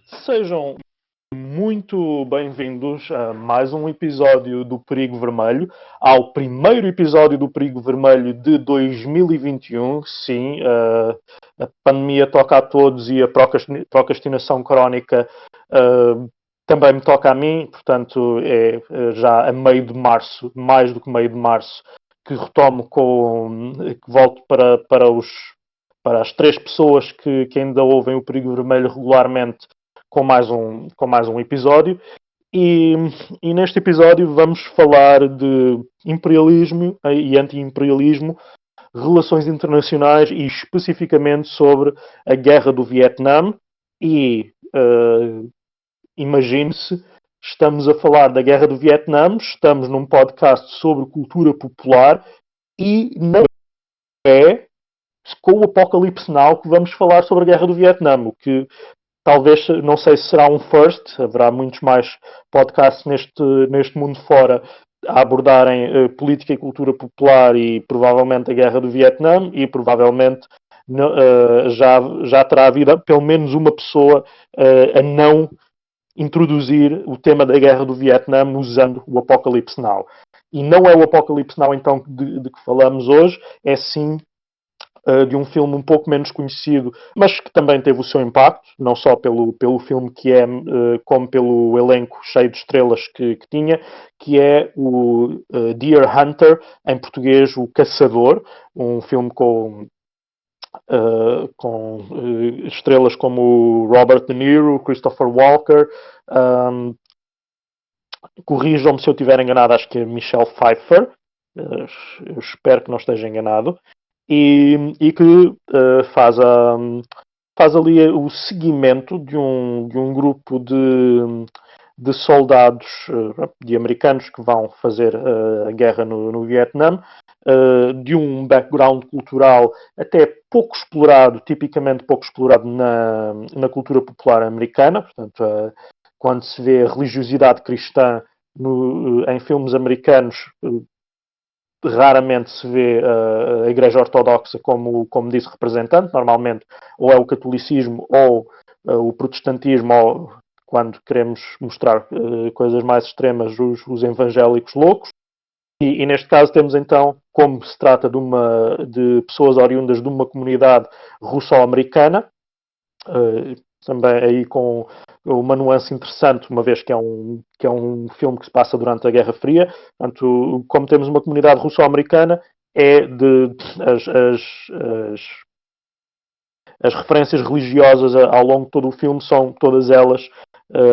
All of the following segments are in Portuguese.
Sejam muito bem-vindos a mais um episódio do Perigo Vermelho, ao primeiro episódio do Perigo Vermelho de 2021. Sim, a pandemia toca a todos e a procrastinação crónica também me toca a mim, portanto é já a meio de março, mais do que meio de março, que retomo que volto para as três pessoas que ainda ouvem o Perigo Vermelho regularmente com mais um episódio. E neste episódio vamos falar de imperialismo e anti-imperialismo, relações internacionais e especificamente sobre a guerra do Vietnã. E imagine-se, estamos a falar da guerra do Vietnã, estamos num podcast sobre cultura popular e não é com o Apocalipse Now que vamos falar sobre a guerra do Vietnã, o que talvez, não sei se será um first, haverá muitos mais podcasts neste mundo fora a abordarem política e cultura popular e provavelmente a guerra do Vietnã e provavelmente já terá havido pelo menos uma pessoa a não introduzir o tema da guerra do Vietnã usando o Apocalypse Now. E não é o Apocalypse Now então de que falamos hoje, é sim de um filme um pouco menos conhecido, mas que também teve o seu impacto, não só pelo filme que é, como pelo elenco cheio de estrelas que tinha, que é o Deer Hunter, em português o Caçador, um filme com estrelas como o Robert De Niro, Christopher Walker, corrijam-me se eu estiver enganado, acho que é Michelle Pfeiffer, eu espero que não esteja enganado, e que faz ali o seguimento de um grupo de soldados, de americanos que vão fazer a guerra no Vietnã, de um background cultural até pouco explorado, tipicamente pouco explorado na cultura popular americana. Portanto, quando se vê religiosidade cristã em filmes americanos, raramente se vê a Igreja Ortodoxa como disse representante. Normalmente ou é o catolicismo ou o protestantismo, ou quando queremos mostrar coisas mais extremas, os evangélicos loucos. E neste caso temos então, como se trata de pessoas oriundas de uma comunidade russo-americana, também aí com uma nuance interessante, uma vez que é um filme que se passa durante a Guerra Fria. Portanto, como temos uma comunidade russo-americana, as referências religiosas ao longo de todo o filme são todas elas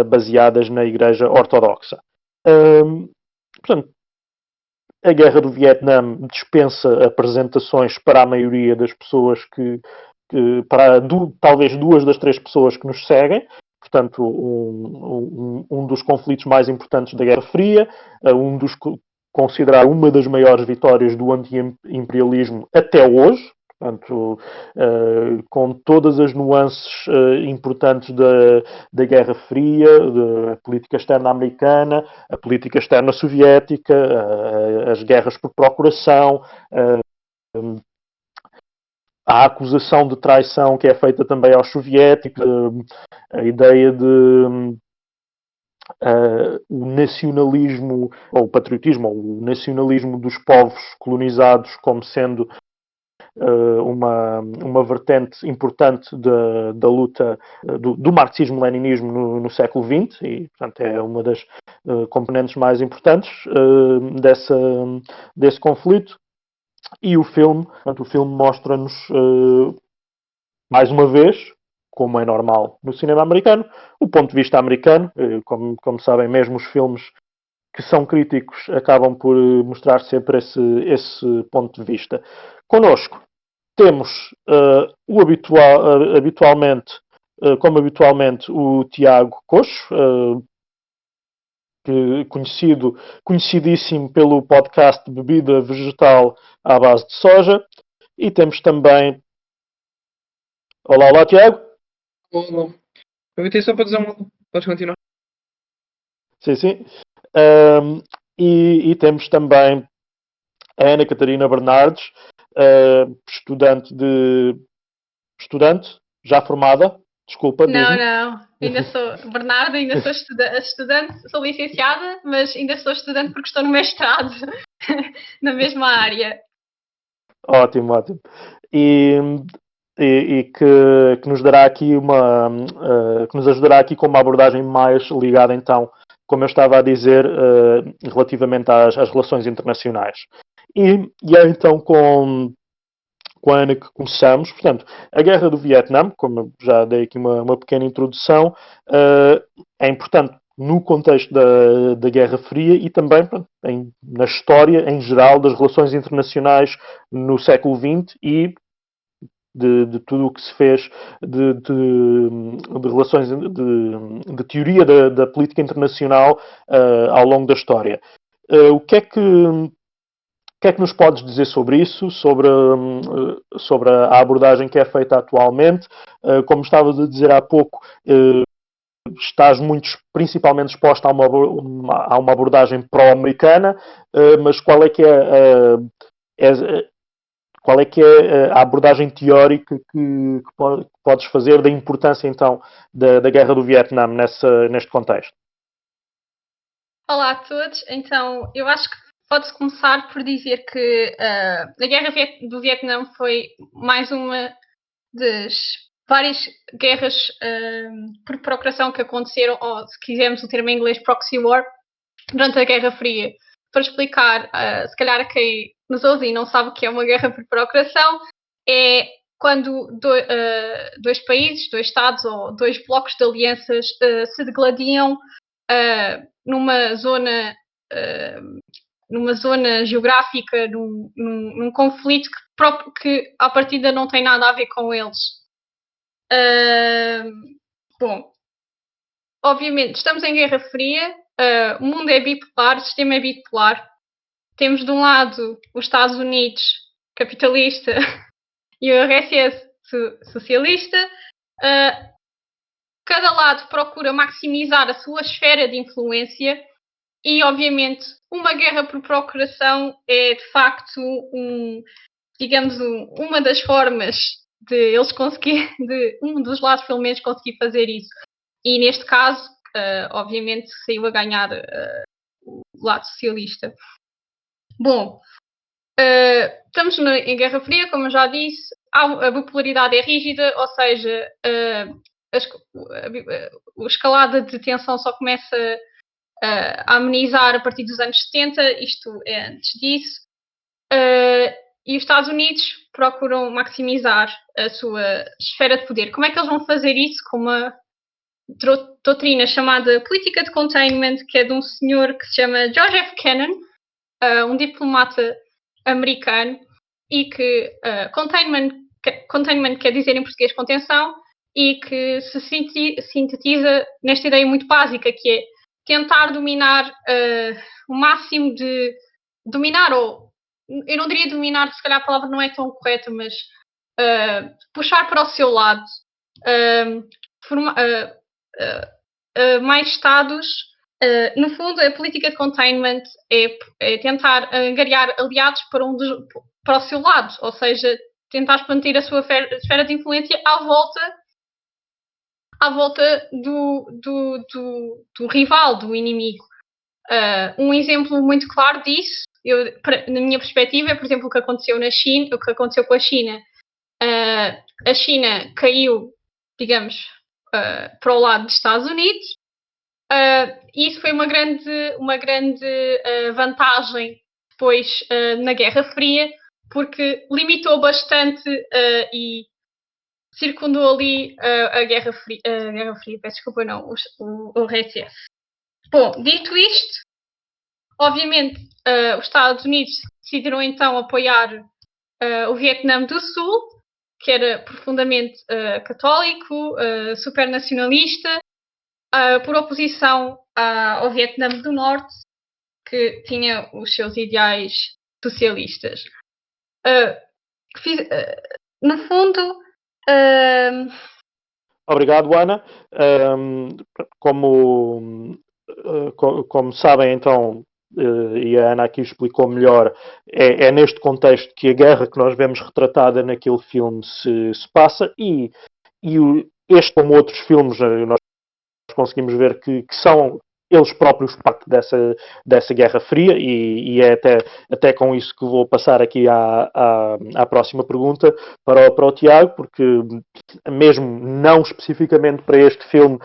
baseadas na Igreja Ortodoxa. Portanto, a Guerra do Vietnã dispensa apresentações para a maioria das pessoas para talvez duas das três pessoas que nos seguem. Portanto, um dos conflitos mais importantes da Guerra Fria, considerar uma das maiores vitórias do anti-imperialismo até hoje. Portanto, com todas as nuances importantes da Guerra Fria, da política externa americana, a política externa soviética, as guerras por procuração, a acusação de traição que é feita também aos soviéticos, a ideia de o nacionalismo, ou o patriotismo, ou o nacionalismo dos povos colonizados como sendo uma vertente importante da luta do marxismo-leninismo no século XX, e portanto é uma das componentes mais importantes desse conflito. E o filme mostra-nos mais uma vez, como é normal no cinema americano, o ponto de vista americano. Como sabem, mesmo os filmes que são críticos acabam por mostrar sempre esse ponto de vista. Connosco temos como habitualmente, o Tiago Coxo, conhecidíssimo pelo podcast Bebida Vegetal à base de soja. E temos também... Olá, Tiago. Olá. Aproveitei só para dizer uma. Podes continuar. Sim. E temos também a Ana Catarina Bernardes, estudante já formada. Desculpa, Não, diz-me. não. Ainda sou Bernardo, ainda sou estudante, sou licenciada, mas ainda sou estudante porque estou no mestrado na mesma área. Ótimo, ótimo. E, e que nos dará aqui que nos ajudará aqui com uma abordagem mais ligada então, como eu estava a dizer, relativamente às relações internacionais. E é então com a Ana que começamos. Portanto, a Guerra do Vietnã, como eu já dei aqui uma pequena introdução, é importante no contexto da Guerra Fria e também pronto, na história em geral das relações internacionais no século XX e de tudo o que se fez de relações de teoria da política internacional ao longo da história. O que é que nos podes dizer sobre isso, sobre a abordagem que é feita atualmente? Como estavas a dizer há pouco, estás muito principalmente exposta a uma abordagem pró-americana, mas qual é que é a abordagem teórica que podes fazer da importância então da Guerra do Vietnã neste contexto? Olá a todos. Então, eu acho que pode-se começar por dizer que a Guerra do Vietnã foi mais uma das várias guerras por procuração que aconteceram, ou se quisermos o termo em inglês, proxy war, durante a Guerra Fria. Para explicar, se calhar a quem nos ouve e não sabe o que é uma guerra por procuração, é quando dois países, dois Estados ou dois blocos de alianças se degladiam numa zona geográfica, num conflito que à partida não tem nada a ver com eles. Bom, obviamente, estamos em Guerra Fria, o mundo é bipolar, o sistema é bipolar. Temos de um lado os Estados Unidos capitalista e o RSS socialista. Cada lado procura maximizar a sua esfera de influência e, obviamente, uma guerra por procuração é, de facto, uma das formas de eles de um dos lados, pelo menos, conseguir fazer isso. E, neste caso, obviamente, saiu a ganhar o lado socialista. Bom, estamos em Guerra Fria, como eu já disse, a bipolaridade é rígida, ou seja, a escalada de tensão só começa a amenizar a partir dos anos 70, isto é antes disso, e os Estados Unidos procuram maximizar a sua esfera de poder. Como é que eles vão fazer isso? Com uma doutrina chamada política de containment, que é de um senhor que se chama George F. Kennan, um diplomata americano, e que containment quer dizer em português contenção, e que se sintetiza nesta ideia muito básica, que é tentar dominar o máximo de dominar, ou eu não diria dominar, se calhar a palavra não é tão correta, mas puxar para o seu lado mais estados. No fundo, a política de containment é tentar angariar aliados para o seu lado, ou seja, tentar expandir a sua esfera de influência à volta do rival, do inimigo. Um exemplo muito claro disso, na minha perspectiva, é, por exemplo, o que aconteceu na China, o que aconteceu com a China. A China caiu, digamos, para o lado dos Estados Unidos. Isso foi uma grande vantagem depois na Guerra Fria, porque limitou bastante e circundou ali a Guerra Fria, peço desculpa, não, o RSS. Bom, dito isto, obviamente os Estados Unidos decidiram então apoiar o Vietnã do Sul, que era profundamente católico, supernacionalista, por oposição ao Vietnã do Norte, que tinha os seus ideais socialistas. No fundo... Obrigado, Ana. Como sabem, então, e a Ana aqui explicou melhor, é neste contexto que a guerra que nós vemos retratada naquele filme se passa e este, como outros filmes, nós conseguimos ver que são eles próprios parte dessa Guerra Fria, e é até com isso que vou passar aqui à próxima pergunta para o Tiago, porque mesmo não especificamente para este filme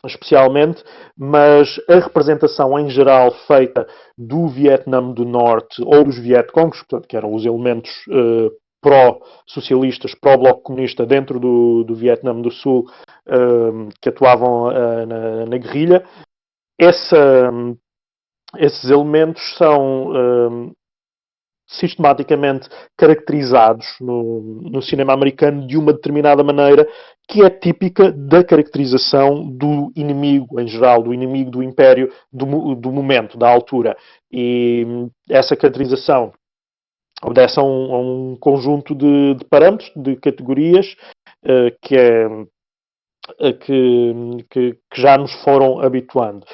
especialmente, mas a representação em geral feita do Vietnã do Norte ou dos Vietcongs, portanto, que eram os elementos pró-socialistas, pró-bloco comunista dentro do Vietnã do Sul, que atuavam na guerrilha. Esses elementos são sistematicamente caracterizados no cinema americano de uma determinada maneira que é típica da caracterização do inimigo em geral, do inimigo do império do momento, da altura. E essa caracterização obedece a um conjunto de parâmetros, de categorias, que já nos foram habituando.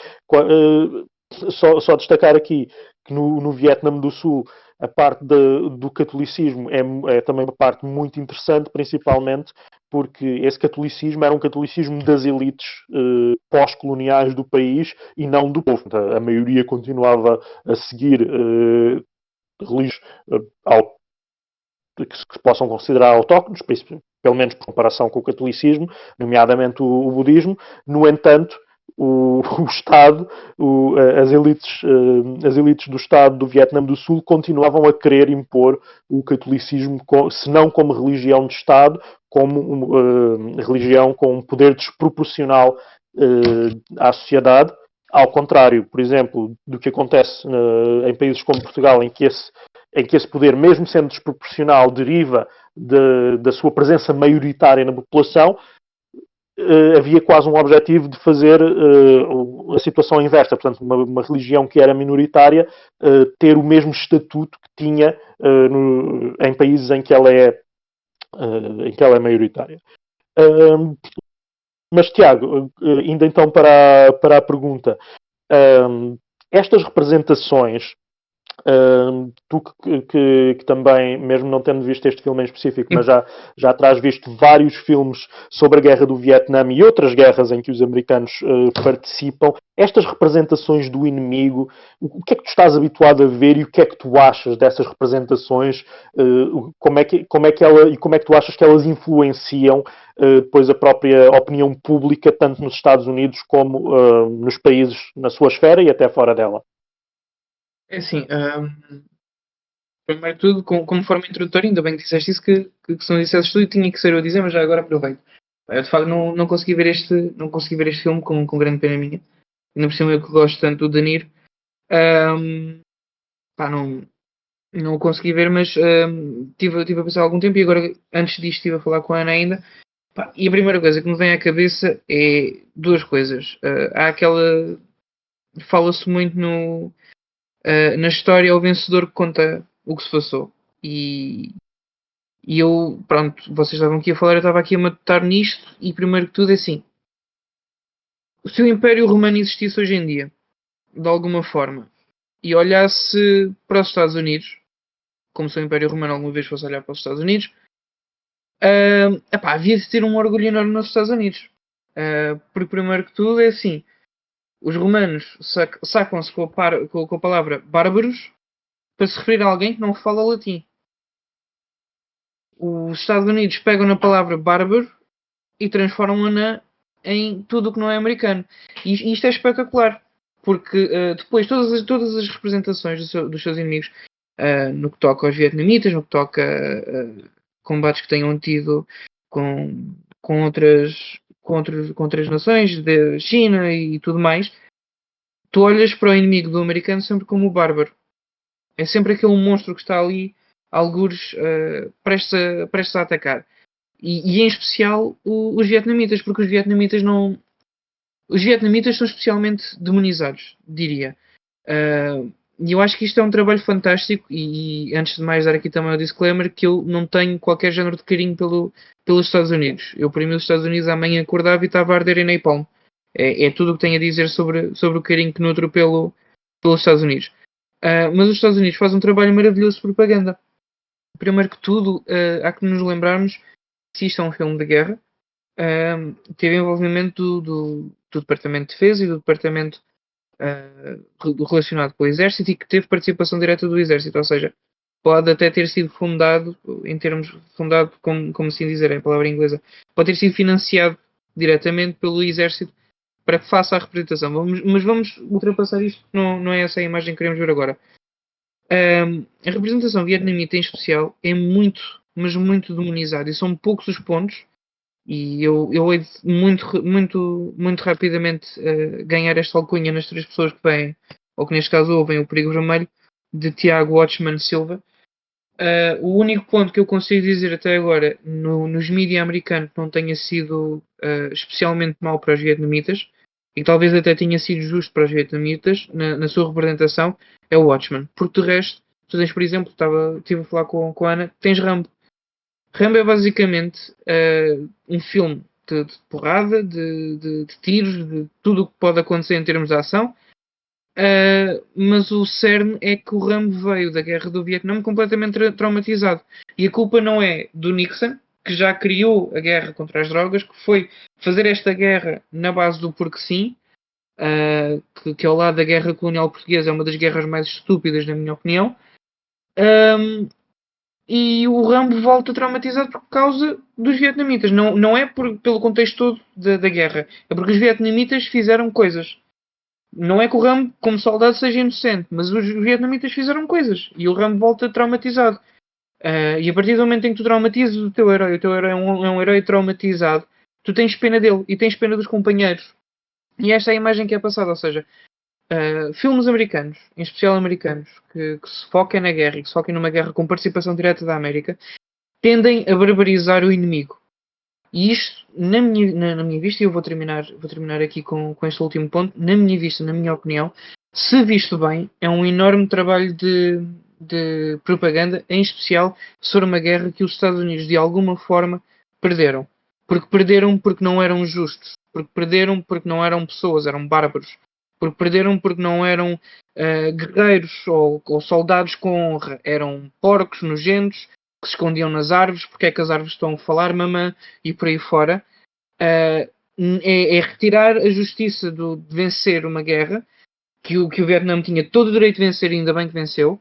Só destacar aqui que no Vietnã do Sul a parte do catolicismo é também uma parte muito interessante, principalmente porque esse catolicismo era um catolicismo das elites pós-coloniais do país e não do povo. A maioria continuava a seguir religiões que se possam considerar autóctones, pelo menos por comparação com o catolicismo, nomeadamente o budismo. No entanto, o Estado, as elites do Estado do Vietnã do Sul continuavam a querer impor o catolicismo, se não como religião de Estado, como religião com um poder desproporcional à sociedade, ao contrário, por exemplo, do que acontece em países como Portugal, em que esse poder, mesmo sendo desproporcional, deriva da sua presença maioritária na população. Havia quase um objetivo de fazer a situação inversa, portanto, uma religião que era minoritária ter o mesmo estatuto que tinha em países em que ela é maioritária. Mas, Tiago, ainda então para a pergunta, estas representações, tu que também, mesmo não tendo visto este filme em específico, mas já terás visto vários filmes sobre a guerra do Vietnã e outras guerras em que os americanos participam, estas representações do inimigo, o que é que tu estás habituado a ver e o que é que tu achas dessas representações? Como é que tu achas que elas influenciam depois a própria opinião pública, tanto nos Estados Unidos como nos países na sua esfera e até fora dela? É assim, primeiro de tudo, como forma introdutória, ainda bem que disseste isso, que se não dissesses tudo tinha que ser eu a dizer, mas já agora aproveito. Eu de facto não consegui ver este filme com grande pena minha. Ainda por cima eu que gosto tanto do De Niro. Não o consegui ver, mas tive a pensar há algum tempo e agora, antes disto, estive a falar com a Ana ainda. E a primeira coisa que me vem à cabeça é duas coisas. Há aquela... Fala-se muito na história, o vencedor que conta o que se passou. E eu, pronto, vocês estavam aqui a falar, eu estava aqui a matutar nisto, e primeiro que tudo é assim: se o Império Romano existisse hoje em dia, de alguma forma, e olhasse para os Estados Unidos, como se o Império Romano alguma vez fosse olhar para os Estados Unidos, havia de ter um orgulho enorme nos Estados Unidos. Porque primeiro que tudo é assim: os romanos sacam-se com a palavra bárbaros para se referir a alguém que não fala latim. Os Estados Unidos pegam na palavra bárbaro e transformam-na em tudo o que não é americano. E isto é espetacular, porque depois todas as representações dos seus inimigos, no que toca aos vietnamitas, no que toca a combates que tenham tido com outras nações, da China e tudo mais, tu olhas para o inimigo do americano sempre como o bárbaro. É sempre aquele monstro que está ali, algures, prestes a atacar. E em especial os vietnamitas, porque os vietnamitas são especialmente demonizados, diria. E eu acho que isto é um trabalho fantástico, e antes de mais dar aqui também o disclaimer que eu não tenho qualquer género de carinho pelos Estados Unidos. Eu, para mim, os Estados Unidos amanhã acordava e estava a arder em napalm. É tudo o que tenho a dizer sobre o carinho que nutro pelos Estados Unidos. Mas os Estados Unidos fazem um trabalho maravilhoso de propaganda. Primeiro que tudo, há que nos lembrarmos se isto é um filme de guerra, teve envolvimento do Departamento de Defesa e do Departamento relacionado com o Exército e que teve participação direta do Exército, ou seja, pode até ter sido fundado, como assim dizer, é a palavra inglesa, pode ter sido financiado diretamente pelo Exército para que faça a representação. Mas vamos ultrapassar isto, não é essa a imagem que queremos ver agora. A representação vietnamita em especial é muito, mas muito demonizada e são poucos os pontos. E eu hei de muito rapidamente ganhar esta alcunha nas 3 pessoas que vêm, ou que neste caso ouvem o Perigo Vermelho, de Tiago Watchman Silva. O único ponto que eu consigo dizer até agora nos mídias americanos que não tenha sido especialmente mau para os vietnamitas, e que talvez até tenha sido justo para os vietnamitas na sua representação, é o Watchman. Porque de resto, tu tens, por exemplo, estive a falar com a Ana, tens Rambo. Rambo é basicamente um filme de porrada, de tiros, de tudo o que pode acontecer em termos de ação. Mas o cerne é que o Rambo veio da guerra do Vietnã completamente traumatizado. E a culpa não é do Nixon, que já criou a guerra contra as drogas, que foi fazer esta guerra na base do porque sim, que ao lado da guerra colonial portuguesa é uma das guerras mais estúpidas, na minha opinião. E o Rambo volta traumatizado por causa dos vietnamitas. Não é pelo contexto todo da guerra. É porque os vietnamitas fizeram coisas. Não é que o Rambo, como soldado, seja inocente, mas os vietnamitas fizeram coisas. E o Rambo volta traumatizado. E a partir do momento em que tu traumatizas o teu herói é um herói traumatizado, tu tens pena dele e tens pena dos companheiros. E esta é a imagem que é passada. Ou seja, filmes americanos, em especial americanos, que se foquem na guerra e que se foquem numa guerra com participação direta da América, tendem a barbarizar o inimigo. E isto, na minha vista, e eu vou terminar aqui com este último ponto, na minha vista, na minha opinião, se visto bem, é um enorme trabalho de propaganda, em especial sobre uma guerra que os Estados Unidos, de alguma forma, perderam. Porque perderam porque não eram justos. Porque perderam porque não eram pessoas, eram bárbaros. Porque perderam porque não eram guerreiros ou soldados com honra. Eram porcos nojentos que se escondiam nas árvores. Porque é que as árvores estão a falar, mamã? E por aí fora. É retirar a justiça de vencer uma guerra que o Vietnã tinha todo o direito de vencer, e ainda bem que venceu,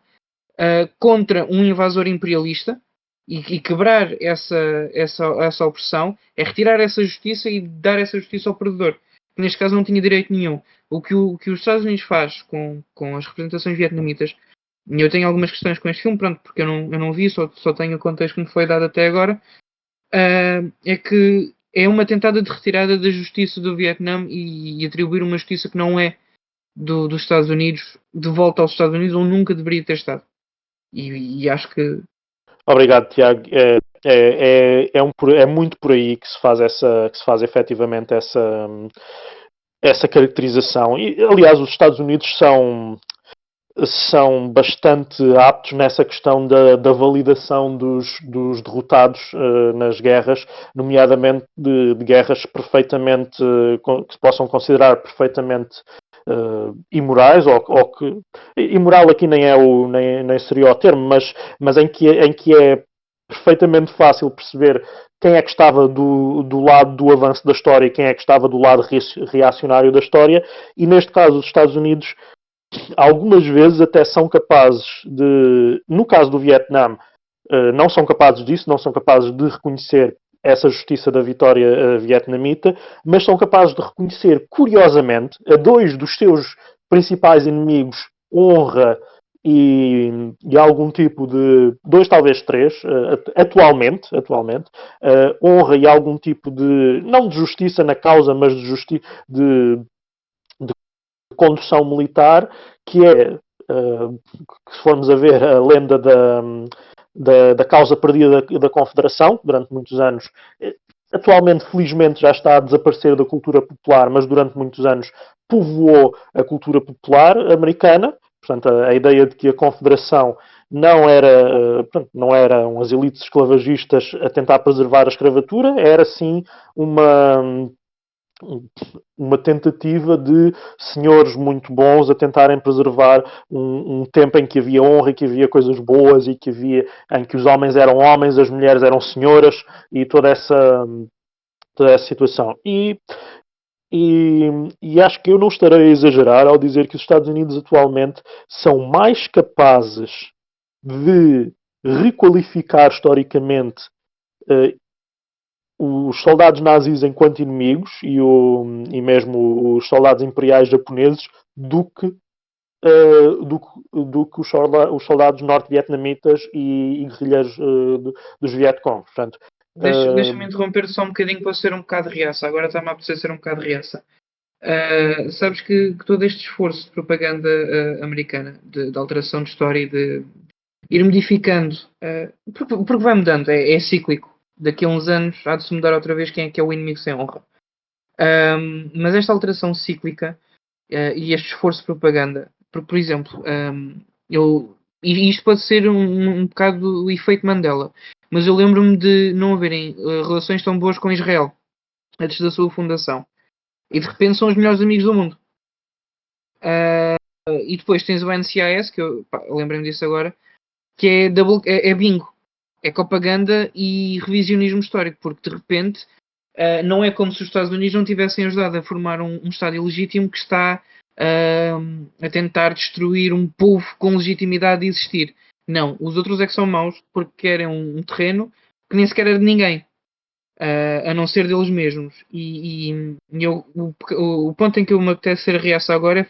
contra um invasor imperialista. E quebrar essa opressão é retirar essa justiça e dar essa justiça ao perdedor, que neste caso não tinha direito nenhum. O que os Estados Unidos faz com as representações vietnamitas, e eu tenho algumas questões com este filme, pronto, porque eu não vi, só tenho o contexto que me foi dado até agora, é que é uma tentada de retirada da justiça do Vietnã e atribuir uma justiça que não é dos Estados Unidos de volta aos Estados Unidos, onde nunca deveria ter estado. E acho que... Obrigado, Tiago. É muito por aí que se faz efetivamente essa caracterização. E, aliás, os Estados Unidos são bastante aptos nessa questão da validação dos derrotados nas guerras, nomeadamente de guerras perfeitamente que se possam considerar perfeitamente imorais, ou que imoral aqui nem seria o termo, mas em que é perfeitamente fácil perceber quem é que estava do lado do avanço da história e quem é que estava do lado reacionário da história. E neste caso os Estados Unidos algumas vezes até são capazes no caso do Vietnã, não são capazes disso, não são capazes de reconhecer essa justiça da vitória vietnamita, mas são capazes de reconhecer, curiosamente, a 2 dos seus principais inimigos, honra e algum tipo de... 2, talvez 3, atualmente, honra e algum tipo de... não de justiça na causa, mas de condução militar, que é, se formos a ver a lenda da causa perdida da Confederação, durante muitos anos, atualmente, felizmente, já está a desaparecer da cultura popular, mas durante muitos anos povoou a cultura popular americana. Portanto, a ideia de que a Confederação não eram as elites esclavagistas a tentar preservar a escravatura, era sim uma tentativa de senhores muito bons a tentarem preservar um tempo em que havia honra e que havia coisas boas e em que os homens eram homens, as mulheres eram senhoras e toda essa situação. E acho que eu não estarei a exagerar ao dizer que os Estados Unidos atualmente são mais capazes de requalificar historicamente os soldados nazis enquanto inimigos e mesmo os soldados imperiais japoneses do que os soldados norte-vietnamitas e guerrilheiros dos Vietcong. Portanto, Deixa-me interromper só um bocadinho para ser um bocado reaça. Agora está-me a apetecer ser um bocado reaça. Sabes que todo este esforço de propaganda americana, de alteração de história e de ir modificando, porque vai mudando, é cíclico. Daqui a uns anos há de se mudar outra vez quem é que é o inimigo sem honra. Mas esta alteração cíclica e este esforço de propaganda, por exemplo, e isto pode ser um bocado o efeito Mandela, mas eu lembro-me de não haverem relações tão boas com Israel antes da sua fundação. E de repente são os melhores amigos do mundo. E depois tens o NCIS, que eu lembrei-me disso agora, que é bingo. É propaganda e revisionismo histórico, porque de repente não é como se os Estados Unidos não tivessem ajudado a formar um Estado ilegítimo que está a tentar destruir um povo com legitimidade de existir. Não, os outros é que são maus porque querem um terreno que nem sequer é de ninguém. A não ser deles mesmos. O ponto em que eu me apetece ser reaça agora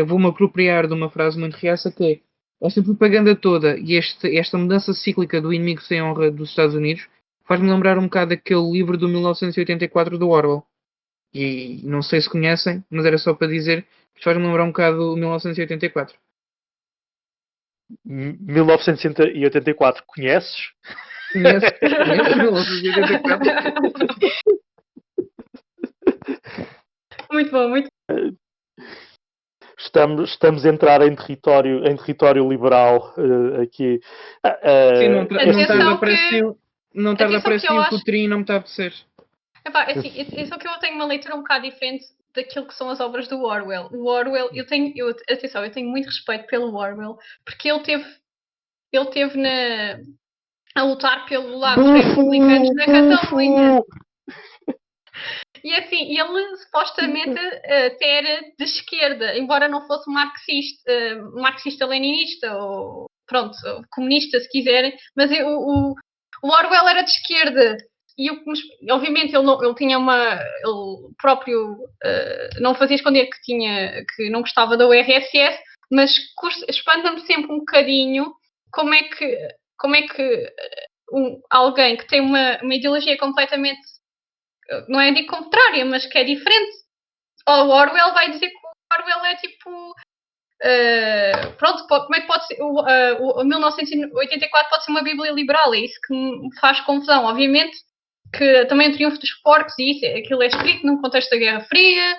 vou-me apropriar de uma frase muito reaça que é esta propaganda toda e esta mudança cíclica do inimigo sem honra dos Estados Unidos faz-me lembrar um bocado aquele livro do 1984 do Orwell. E não sei se conhecem, mas era só para dizer que faz-me lembrar um bocado o 1984. 1984, conheces? Conheço 1984. Muito bom, muito Estamos a entrar em território liberal aqui. Sim, não tarda para si o Coutrinho não me está a apetecer. É só que eu tenho uma leitura um bocado diferente daquilo que são as obras do Orwell. O Orwell, eu tenho muito respeito pelo Orwell, porque ele teve a lutar pelo lado dos republicanos na Catalunha. E assim, ele supostamente até era de esquerda, embora não fosse marxista-leninista ou pronto, comunista se quiserem, mas o Orwell era de esquerda. E obviamente ele tinha ele próprio não fazia esconder que não gostava da URSS, mas espanta-me sempre um bocadinho como é que alguém que tem uma ideologia completamente, não é de contrária, mas que é diferente, o Orwell vai dizer que o Orwell é tipo pronto, como é que pode ser o 1984 pode ser uma bíblia liberal, é isso que me faz confusão. Obviamente que também o triunfo dos porcos e isso, aquilo é escrito num contexto da Guerra Fria.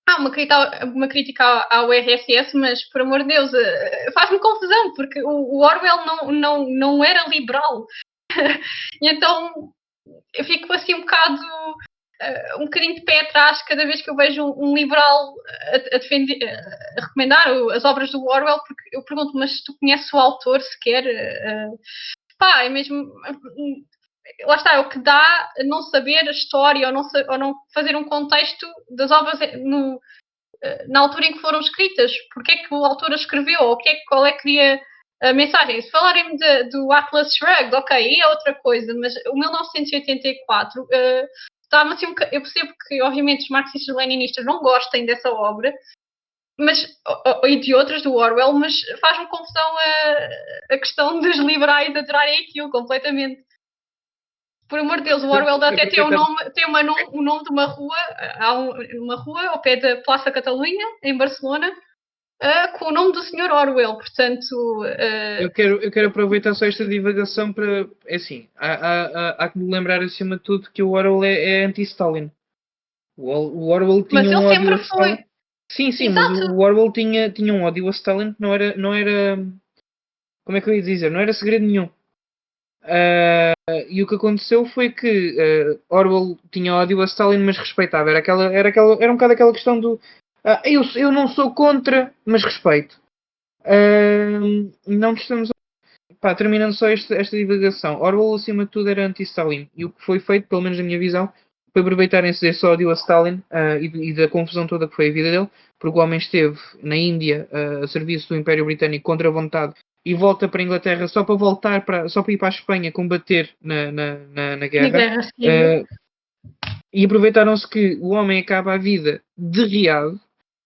Há uma crítica à URSS, mas por amor de Deus, faz-me confusão, porque o Orwell não era liberal. E então eu fico assim um bocadinho de pé atrás cada vez que eu vejo um liberal a recomendar as obras do Orwell, porque eu pergunto, mas se tu conheces o autor sequer? É mesmo. Lá está, é o que dá não saber a história ou não fazer um contexto das obras na altura em que foram escritas. Porque é que o autor a escreveu, ou qual é que seria a mensagem. Se falarem do Atlas Shrugged, ok, aí é outra coisa, mas o 1984 dá-me assim eu percebo que obviamente os marxistas-leninistas não gostem dessa obra, e de outras do Orwell, mas faz-me confusão a questão dos liberais adorarem aquilo completamente. Por amor de Deus, o Orwell até tem o nome de uma rua, há uma rua ao pé da Plaça Catalunha, em Barcelona, com o nome do Sr. Orwell, portanto... Eu quero aproveitar só esta divagação para... É assim, há que me lembrar acima de tudo que o Orwell é anti-Stalin. O Orwell tinha mas um ele ódio sempre foi. Sim, Exato. mas o Orwell tinha um ódio a Stalin que não era... Como é que eu ia dizer? Não era segredo nenhum. E o que aconteceu foi que Orwell tinha ódio a Stalin, mas respeitava. Era um bocado aquela questão do eu não sou contra, mas respeito. Não estamos. Pá, terminando só esta divagação. Orwell, acima de tudo, era anti-Stalin. E o que foi feito, pelo menos na minha visão, foi aproveitarem-se desse ódio a Stalin e da confusão toda que foi a vida dele, porque o homem esteve na Índia a serviço do Império Britânico contra a vontade e volta para a Inglaterra só para ir para a Espanha combater na guerra. Na guerra civil. E aproveitaram-se que o homem acaba a vida derreado,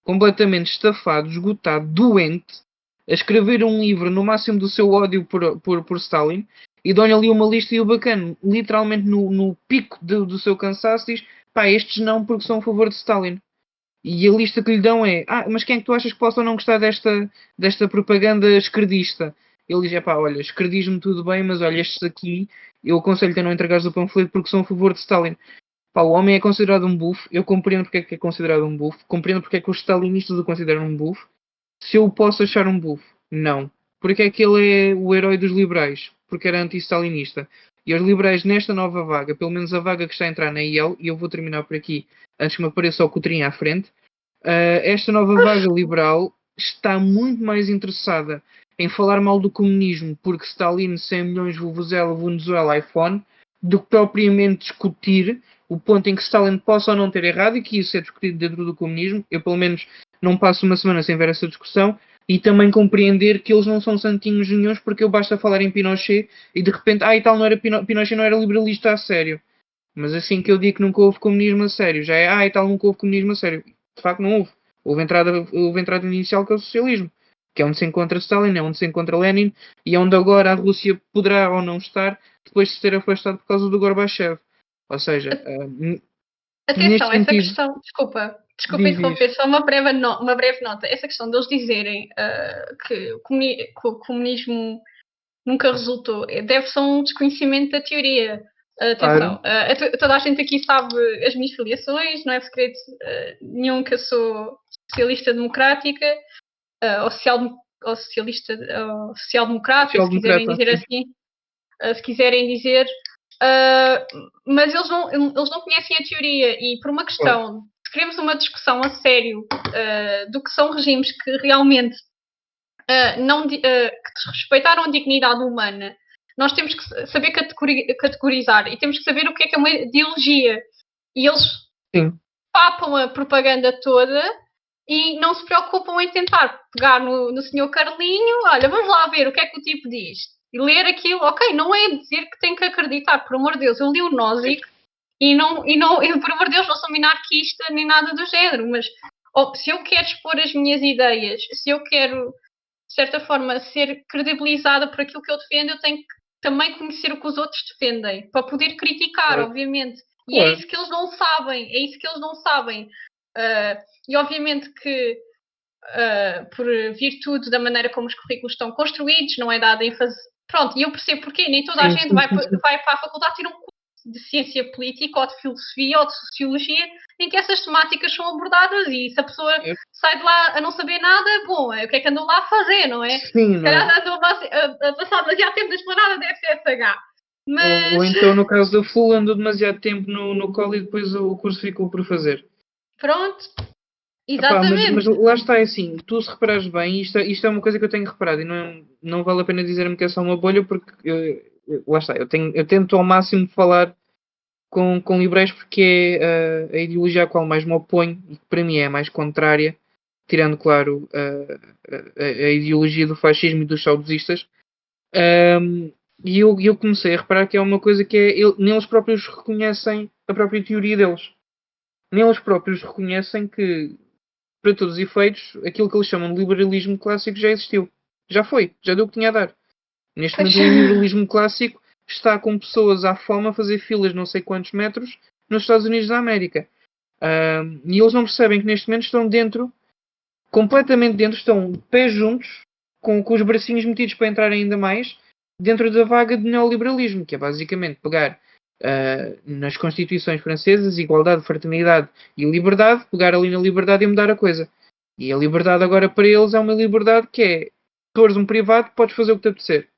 completamente estafado, esgotado, doente, a escrever um livro no máximo do seu ódio por Stalin, e dão-lhe ali uma lista e o bacana, literalmente no pico do seu cansaço, diz: pá, estes não porque são a favor de Stalin. E a lista que lhe dão é: mas quem é que tu achas que possa ou não gostar desta propaganda esquerdista? Ele diz: pá, olha, esquerdismo tudo bem, mas olha, estes aqui, eu aconselho-te a não entregares o panfleto porque são a favor de Stalin. Pá, o homem é considerado um bufo, eu compreendo porque é que é considerado um bufo, compreendo porque é que os stalinistas o consideram um bufo. Se eu o posso achar um bufo? Não. Porque é que ele é o herói dos liberais? Porque era anti-stalinista. E os liberais nesta nova vaga, pelo menos a vaga que está a entrar na IEL, e eu vou terminar por aqui, antes que me apareça o Coutrinho à frente, esta nova vaga liberal está muito mais interessada em falar mal do comunismo, porque Stalin, 100 milhões, vuvuzela, Venezuela, iPhone, do que propriamente discutir o ponto em que Stalin possa ou não ter errado, e que isso é discutido dentro do comunismo. Eu, pelo menos, não passo uma semana sem ver essa discussão, e também compreender que eles não são santinhos nenhuns, porque eu basta falar em Pinochet e de repente, e tal, não era Pinochet não era liberalista a sério. Mas assim que eu digo que nunca houve comunismo a sério, já é, e tal, nunca houve comunismo a sério. De facto não houve. Houve entrada inicial, que é o socialismo, que é onde se encontra Stalin, é onde se encontra Lenin, e é onde agora a Rússia poderá ou não estar, depois de se ter afastado por causa do Gorbachev. Ou seja, Atenção, essa sentido, questão, desculpa diz. interromper, só uma breve nota. Essa questão deles dizerem que o comunismo nunca resultou, deve-se a um desconhecimento da teoria. Atenção, toda a gente aqui sabe as minhas filiações, não é segredo nenhum que eu sou socialista democrática, ou social-democrática, se quiserem dizer assim, se quiserem dizer. Mas eles não conhecem a teoria, e por uma questão, se queremos uma discussão a sério do que são regimes que realmente que desrespeitaram a dignidade humana, nós temos que saber categorizar e temos que saber o que é uma ideologia. E eles papam a propaganda toda e não se preocupam em tentar pegar no senhor Carlinho. Olha, vamos lá ver o que é que o tipo diz. E ler aquilo, ok, não é dizer que tem que acreditar, por amor de Deus, eu li o Nozick e por amor de Deus, não sou minarquista nem nada do género, mas se eu quero expor as minhas ideias, se eu quero, de certa forma, ser credibilizada por aquilo que eu defendo, eu tenho que também conhecer o que os outros defendem, para poder criticar, obviamente. E é isso que eles não sabem, e obviamente que por virtude da maneira como os currículos estão construídos, não é dada ênfase. Pronto, e eu percebo porquê. Nem toda a gente vai para a faculdade ter um curso de ciência política, ou de filosofia, ou de sociologia, em que essas temáticas são abordadas, e se a pessoa sai de lá a não saber nada, bom, o que é que andou lá a fazer, não é? Sim, se calhar andou a passar demasiado tempo na esplanada da FSH. Mas... Ou então, no caso da Full, andou demasiado tempo no colo e depois o curso ficou por fazer. Pronto. Exatamente. Mas lá está, é assim, tu se reparares bem, isto é uma coisa que eu tenho reparado, e não vale a pena dizer-me que é só uma bolha, porque lá está, eu tento ao máximo falar com liberais, porque é a ideologia à qual mais me oponho, e que para mim é a mais contrária, tirando, claro, a ideologia do fascismo e dos saudosistas. E eu comecei a reparar que é uma coisa que neles próprios reconhecem a própria teoria deles. Neles próprios reconhecem que, para todos os efeitos, aquilo que eles chamam de liberalismo clássico já existiu. Já foi. Já deu o que tinha a dar. Neste momento, o liberalismo clássico está com pessoas à fome a fazer filas não sei quantos metros nos Estados Unidos da América. E eles não percebem que neste momento estão dentro, completamente dentro, estão de pés juntos, com os bracinhos metidos para entrar ainda mais, dentro da vaga de neoliberalismo, que é basicamente pegar nas constituições francesas, igualdade, fraternidade e liberdade, pegar ali na liberdade e mudar a coisa. E a liberdade agora para eles é uma liberdade que é, tu és um privado, podes fazer o que te apetecer.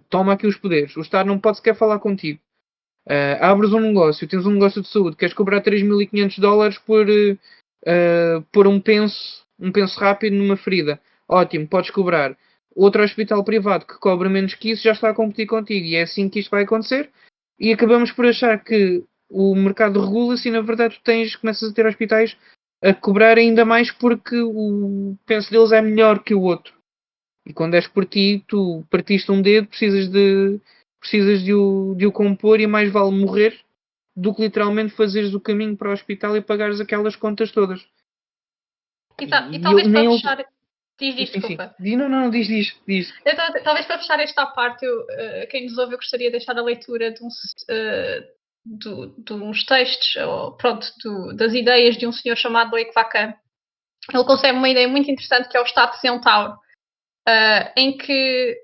toma aqui os poderes. O Estado não pode sequer falar contigo. Abres um negócio, tens um negócio de saúde, queres cobrar $3.500 por um penso rápido numa ferida. Ótimo, podes cobrar. Outro hospital privado que cobra menos que isso já está a competir contigo. E é assim que isto vai acontecer. E acabamos por achar que o mercado regula-se e na verdade começas a ter hospitais a cobrar ainda mais porque o penso deles é melhor que o outro. E quando és por ti, tu partiste um dedo, precisas de o compor e mais vale morrer do que literalmente fazeres o caminho para o hospital e pagares aquelas contas todas. E talvez para fechar... Diz, sim, desculpa. Sim. Não, diz. Talvez para fechar esta parte, quem nos ouve, eu gostaria de deixar a leitura de uns textos, das ideias de um senhor chamado Loic Vacan. Ele concebe uma ideia muito interessante que é o Estado Centauro, em que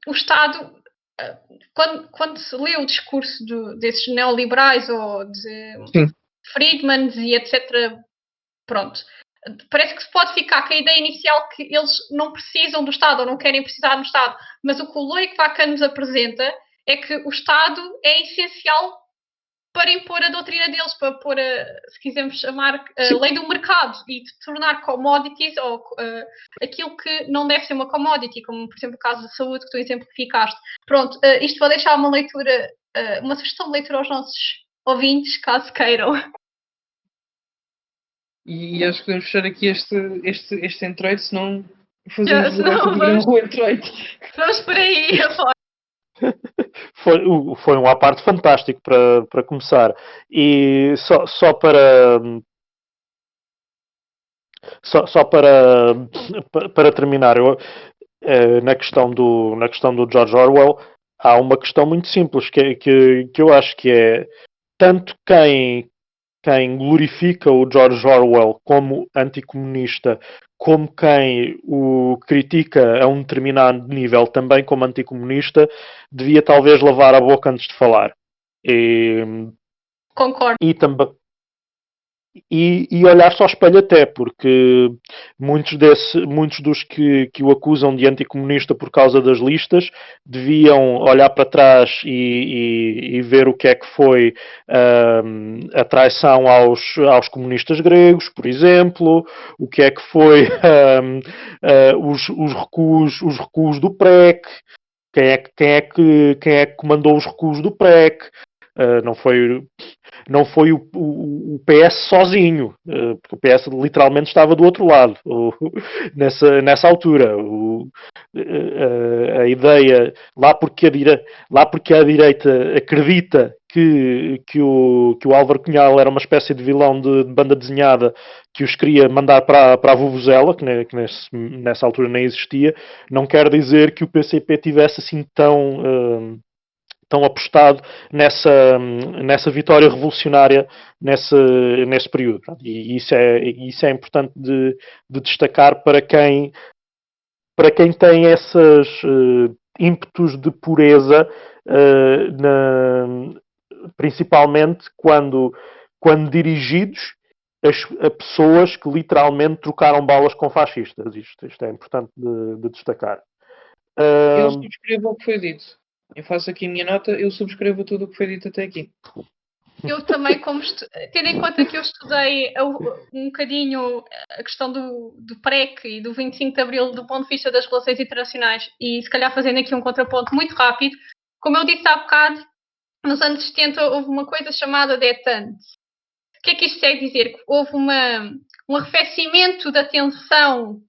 o Estado, quando se lê o discurso desses neoliberais ou de Friedman e etc., pronto, parece que se pode ficar com a ideia inicial que eles não precisam do Estado ou não querem precisar do Estado, mas o que o Loic Vacan nos apresenta é que o Estado é essencial para impor a doutrina deles, para pôr, se quisermos chamar, a lei do mercado e de tornar commodities ou aquilo que não deve ser uma commodity, como por exemplo o caso da saúde que tu exemplificaste. Pronto, isto vai deixar uma leitura, uma sugestão de leitura aos nossos ouvintes, caso queiram. E acho que podemos fechar aqui este entreito, senão fazemos o entreito. Vamos por aí, Foi um à parte fantástico para começar. E só para terminar, na questão do George Orwell, há uma questão muito simples que eu acho que é tanto quem glorifica o George Orwell como anticomunista, como quem o critica a um determinado nível também como anticomunista, devia talvez lavar a boca antes de falar. Concordo. E olhar-se ao espelho até, porque muitos dos que o acusam de anticomunista por causa das listas deviam olhar para trás e ver o que é que foi a traição aos comunistas gregos, por exemplo, o que é que foi os recuos do PREC, quem é que comandou os recuos do PREC. Não foi o PS sozinho, porque o PS literalmente estava do outro lado nessa altura. A ideia, lá porque a direita acredita que o Álvaro Cunhal era uma espécie de vilão de banda desenhada que os queria mandar para a Vuvuzela, que nessa altura nem existia, não quer dizer que o PCP tivesse assim tão apostado nessa vitória revolucionária nesse período. E isso é importante de destacar para quem tem esses ímpetos de pureza, principalmente quando dirigidos a pessoas que literalmente trocaram balas com fascistas. Isto é importante de destacar. Eu subscrevo o que foi dito. Eu faço aqui a minha nota, eu subscrevo tudo o que foi dito até aqui. Eu também, tendo em conta que eu estudei um bocadinho a questão do PREC e do 25 de Abril do ponto de vista das relações internacionais e se calhar fazendo aqui um contraponto muito rápido, como eu disse há bocado, nos anos 70 houve uma coisa chamada détente. O que é que isto quer dizer? Que houve um arrefecimento da tensão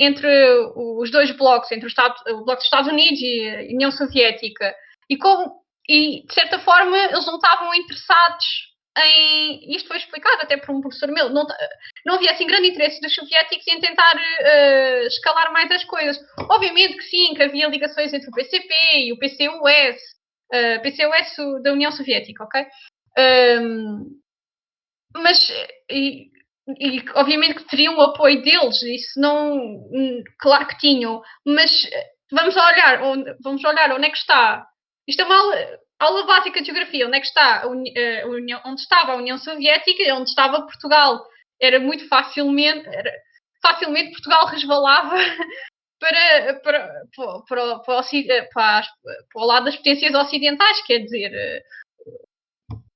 entre os dois blocos, entre o bloco dos Estados Unidos e a União Soviética. E de certa forma, eles não estavam interessados em... Isto foi explicado até por um professor meu. Não havia assim grande interesse dos soviéticos em tentar escalar mais as coisas. Obviamente que sim, que havia ligações entre o PCP e o PCUS. PCUS da União Soviética, ok? Mas... E obviamente que teriam o apoio deles, isso não... Claro que tinham. Mas vamos olhar onde é que está... Isto é uma aula básica de geografia. Onde é que está onde estava a União Soviética e onde estava Portugal? Era muito facilmente Portugal resvalava para o lado das potências ocidentais, quer dizer,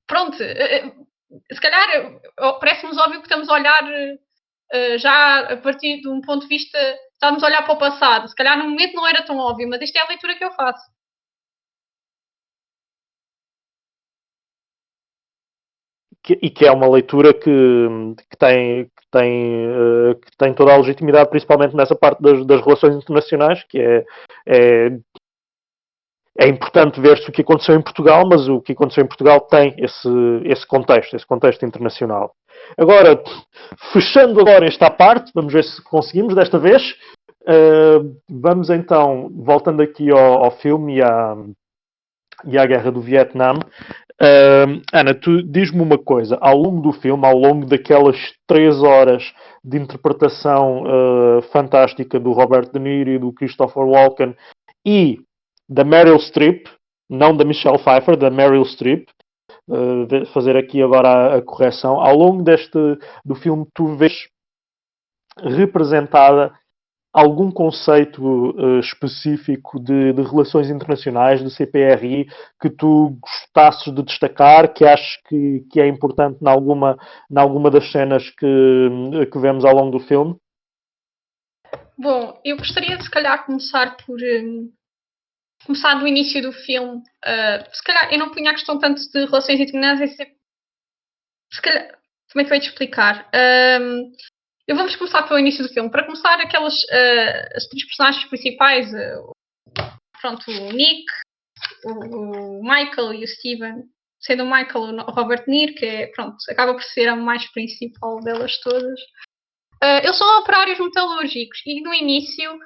pronto, se calhar parece-nos óbvio que estamos a olhar já a partir de um ponto de vista, estamos a olhar para o passado, se calhar no momento não era tão óbvio, mas isto é a leitura que eu faço. E que é uma leitura que tem toda a legitimidade, principalmente nessa parte das relações internacionais, que é importante ver-se o que aconteceu em Portugal, mas o que aconteceu em Portugal tem esse contexto internacional. Agora, fechando agora esta parte, vamos ver se conseguimos desta vez. Vamos então, voltando aqui ao filme e à Guerra do Vietnã. Ana, tu diz-me uma coisa, ao longo do filme, ao longo daquelas 3 horas de interpretação fantástica do Robert De Niro e do Christopher Walken e da Meryl Streep, não da Michelle Pfeiffer, da Meryl Streep, fazer aqui agora a correção, ao longo do filme tu vês representada algum conceito específico de relações internacionais, do CPRI, que tu gostasses de destacar, que achas que é importante em alguma das cenas que vemos ao longo do filme? Bom, eu gostaria de se calhar começar do início do filme. Se calhar eu não punha a questão tanto de relações internacionais, se calhar, como é que eu ia te explicar? Vamos começar pelo início do filme. Para começar, as 3 personagens principais, pronto, o Nick, o Michael e o Steven, sendo o Michael o Robert De Niro, que pronto, acaba por ser a mais principal delas todas. Eles são operários metalúrgicos e no início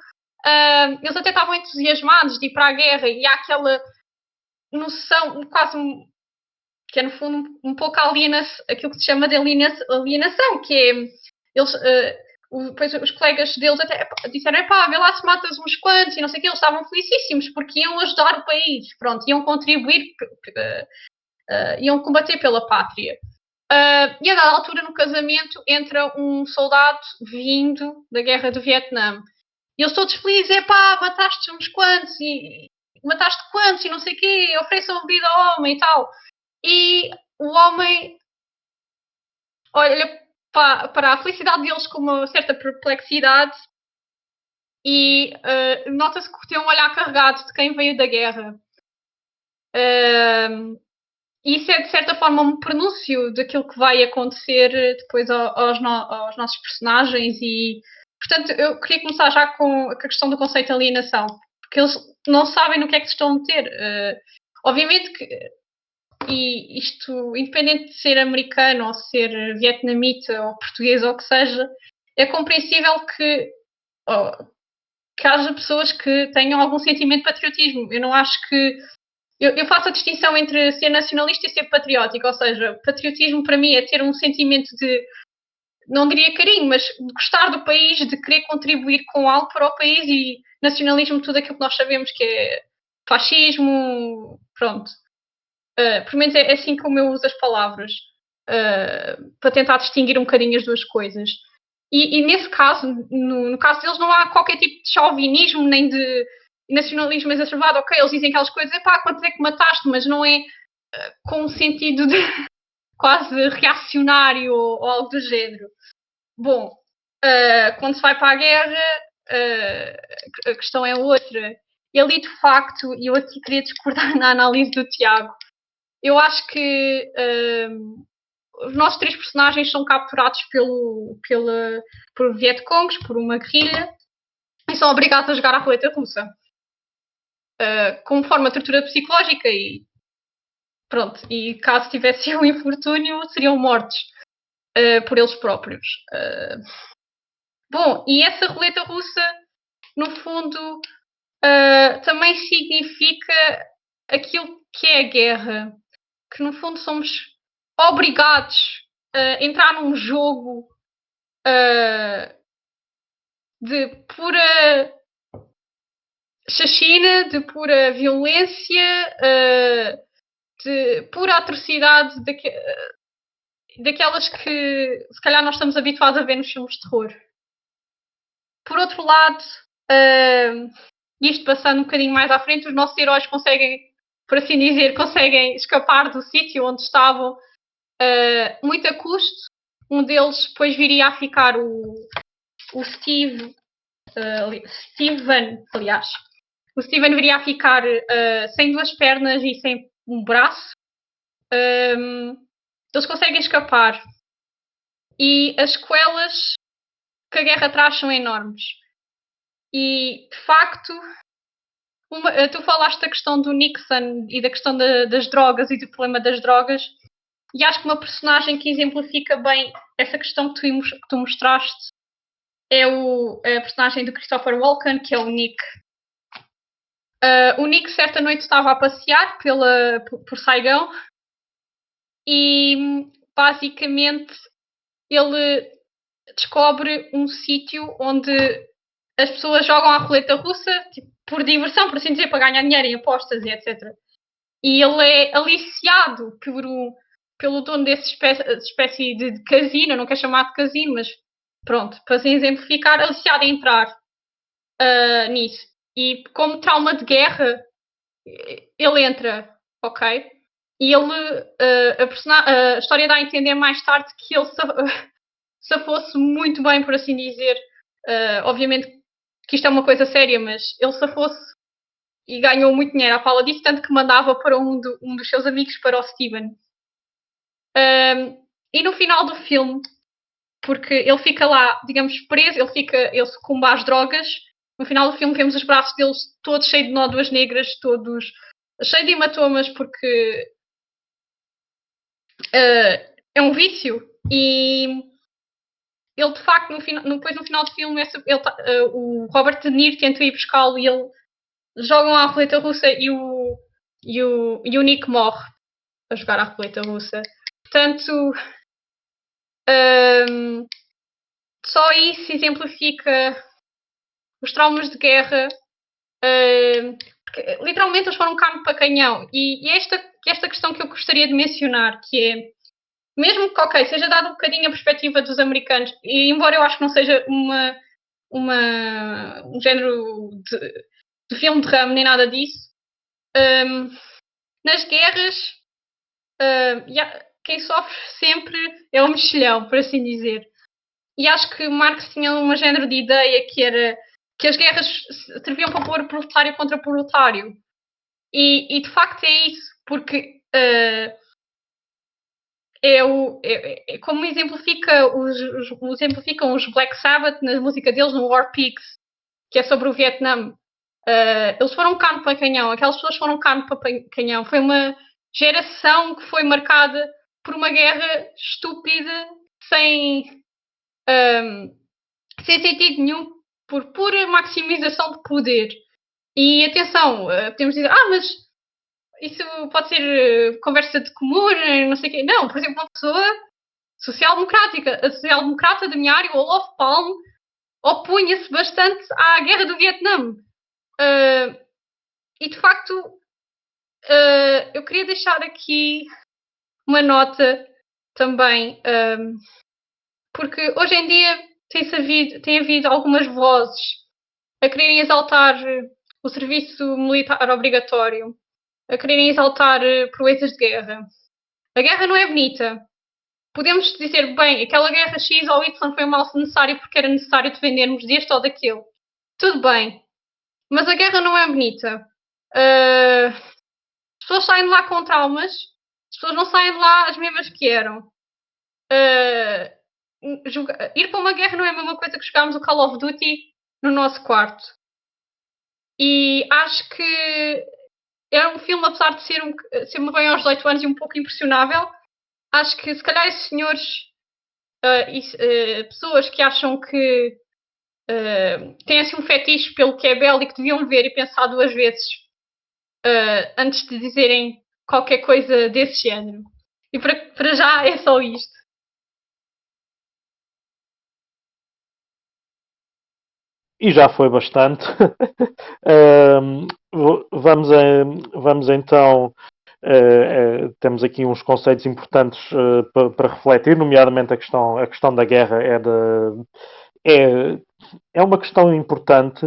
eles até estavam entusiasmados de ir para a guerra e há aquela noção, quase que é no fundo um pouco aquilo que se chama de alienação, que é eles, depois os colegas deles até disseram, vê lá se matas uns quantos e não sei o que, eles estavam felicíssimos porque iam ajudar o país, pronto, iam contribuir, iam combater pela pátria. E a dada altura no casamento entra um soldado vindo da guerra do Vietnã e eles todos felizes, mataste uns quantos e mataste quantos e não sei o quê, ofereçam bebida ao homem e tal. E o homem olha para a felicidade deles com uma certa perplexidade e nota-se que tem um olhar carregado de quem veio da guerra. Isso é de certa forma um prenúncio daquilo que vai acontecer depois aos nossos personagens e, portanto, eu queria começar já com a questão do conceito de alienação, porque eles não sabem no que é que se estão a meter. Obviamente que, e isto, independente de ser americano ou ser vietnamita ou português ou o que seja, é compreensível que haja pessoas que tenham algum sentimento de patriotismo. Eu não acho que eu faço a distinção entre ser nacionalista e ser patriótico, ou seja, patriotismo para mim é ter um sentimento de, não diria carinho, mas de gostar do país, de querer contribuir com algo para o país, e nacionalismo, tudo aquilo que nós sabemos que é fascismo, pronto. Pelo menos é assim como eu uso as palavras, para tentar distinguir um bocadinho as duas coisas. E nesse caso, no caso deles, não há qualquer tipo de chauvinismo, nem de nacionalismo exacerbado. Ok, eles dizem aquelas coisas, quantos é que mataste, mas não é com um sentido de quase reacionário ou algo do género. Bom, quando se vai para a guerra, a questão é outra. E ali, de facto, e eu aqui queria discordar na análise do Tiago, eu acho que os nossos 3 personagens são capturados por Vietcongs, por uma guerrilha, e são obrigados a jogar à roleta russa. Como forma de tortura psicológica e pronto, e caso tivesse um infortúnio seriam mortos por eles próprios. Bom, e essa roleta russa no fundo também significa aquilo que é a guerra, que no fundo somos obrigados a entrar num jogo de pura chacina, de pura violência, de pura atrocidade, daquelas que se calhar nós estamos habituados a ver nos filmes de terror. Por outro lado, Isto passando um bocadinho mais à frente, os nossos heróis conseguem, por assim dizer, conseguem escapar do sítio onde estavam, muito a custo. Um deles depois viria a ficar o Steven, aliás. O Steven viria a ficar sem 2 pernas e sem um braço. Eles conseguem escapar. E as sequelas que a guerra traz são enormes. E, de facto, tu falaste da questão do Nixon e da questão das drogas e do problema das drogas, e acho que uma personagem que exemplifica bem essa questão que tu mostraste é a personagem do Christopher Walken, que é o Nick. O Nick, certa noite, estava a passear por Saigão e, basicamente, ele descobre um sítio onde as pessoas jogam à roleta russa, tipo, por diversão, por assim dizer, para ganhar dinheiro em apostas e etc. E ele é aliciado pelo dono dessa espécie de casino, não quero chamar de casino, mas pronto, para assim exemplificar, aliciado a entrar nisso. E como trauma de guerra, ele entra, ok? E ele, a história dá a entender mais tarde que ele safou-se muito bem, por assim dizer. Obviamente que isto é uma coisa séria, mas ele safou-se e ganhou muito dinheiro à pala disso, tanto que mandava para um dos seus amigos, para o Steven. E no final do filme, porque ele fica lá, digamos, preso, ele sucumba às drogas. No final do filme vemos os braços deles todos cheios de nódoas negras, todos cheios de hematomas, porque é um vício. E ele, de facto, depois no final do filme, o Robert De Niro tenta ir buscá-lo e ele jogam à roleta russa e o Nick morre a jogar à roleta russa. Portanto, só isso exemplifica os traumas de guerra. Porque, literalmente, eles foram carne para canhão. E esta questão que eu gostaria de mencionar, que é, mesmo que, ok, seja dado um bocadinho a perspectiva dos americanos, e embora eu acho que não seja um género de filme de ramo, nem nada disso, nas guerras, quem sofre sempre é o mexilhão, por assim dizer. E acho que Marx tinha um género de ideia que era que as guerras serviam para pôr proletário contra proletário. E de facto é isso, porque como exemplificam os Black Sabbath na música deles, no War Pigs, que é sobre o Vietnã. Eles foram carne para canhão, aquelas pessoas foram carne para canhão. Foi uma geração que foi marcada por uma guerra estúpida, sem sentido nenhum, por pura maximização de poder. E atenção, podemos dizer, mas isso pode ser conversa de comum, não sei o quê. Não, por exemplo, uma pessoa social-democrática, a social-democrata da minha área, o Olof Palme, opunha-se bastante à guerra do Vietnã. E de facto, eu queria deixar aqui uma nota também, porque hoje em dia tem havido algumas vozes a quererem exaltar o serviço militar obrigatório, a quererem exaltar proezas de guerra. A guerra não é bonita. Podemos dizer, bem, aquela guerra X ou Y foi mal necessária porque era necessário defendermos deste ou daquele. Tudo bem. Mas a guerra não é bonita. As pessoas saem de lá com traumas. As pessoas não saem de lá as mesmas que eram. Ir para uma guerra não é a mesma coisa que jogarmos o Call of Duty no nosso quarto. E acho que é um filme, apesar de ser bem aos 18 anos e um pouco impressionável, acho que se calhar esses senhores pessoas que acham que têm assim um fetiche pelo que é belo e que deviam ver e pensar 2 vezes antes de dizerem qualquer coisa desse género. E para já é só isto. E já foi bastante. Vamos então. Temos aqui uns conceitos importantes para refletir, nomeadamente a questão da guerra é uma questão importante,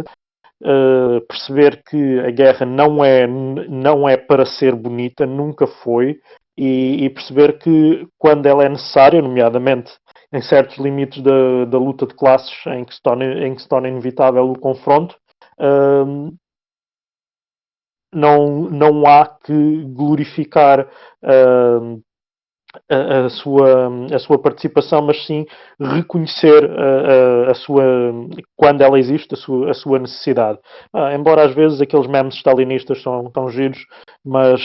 perceber que a guerra não é para ser bonita, nunca foi, e perceber que quando ela é necessária, nomeadamente em certos limites da luta de classes em que se torna inevitável o confronto, não há que glorificar a sua participação, mas sim reconhecer quando ela existe, a sua necessidade. Embora às vezes aqueles memes stalinistas são tão giros, mas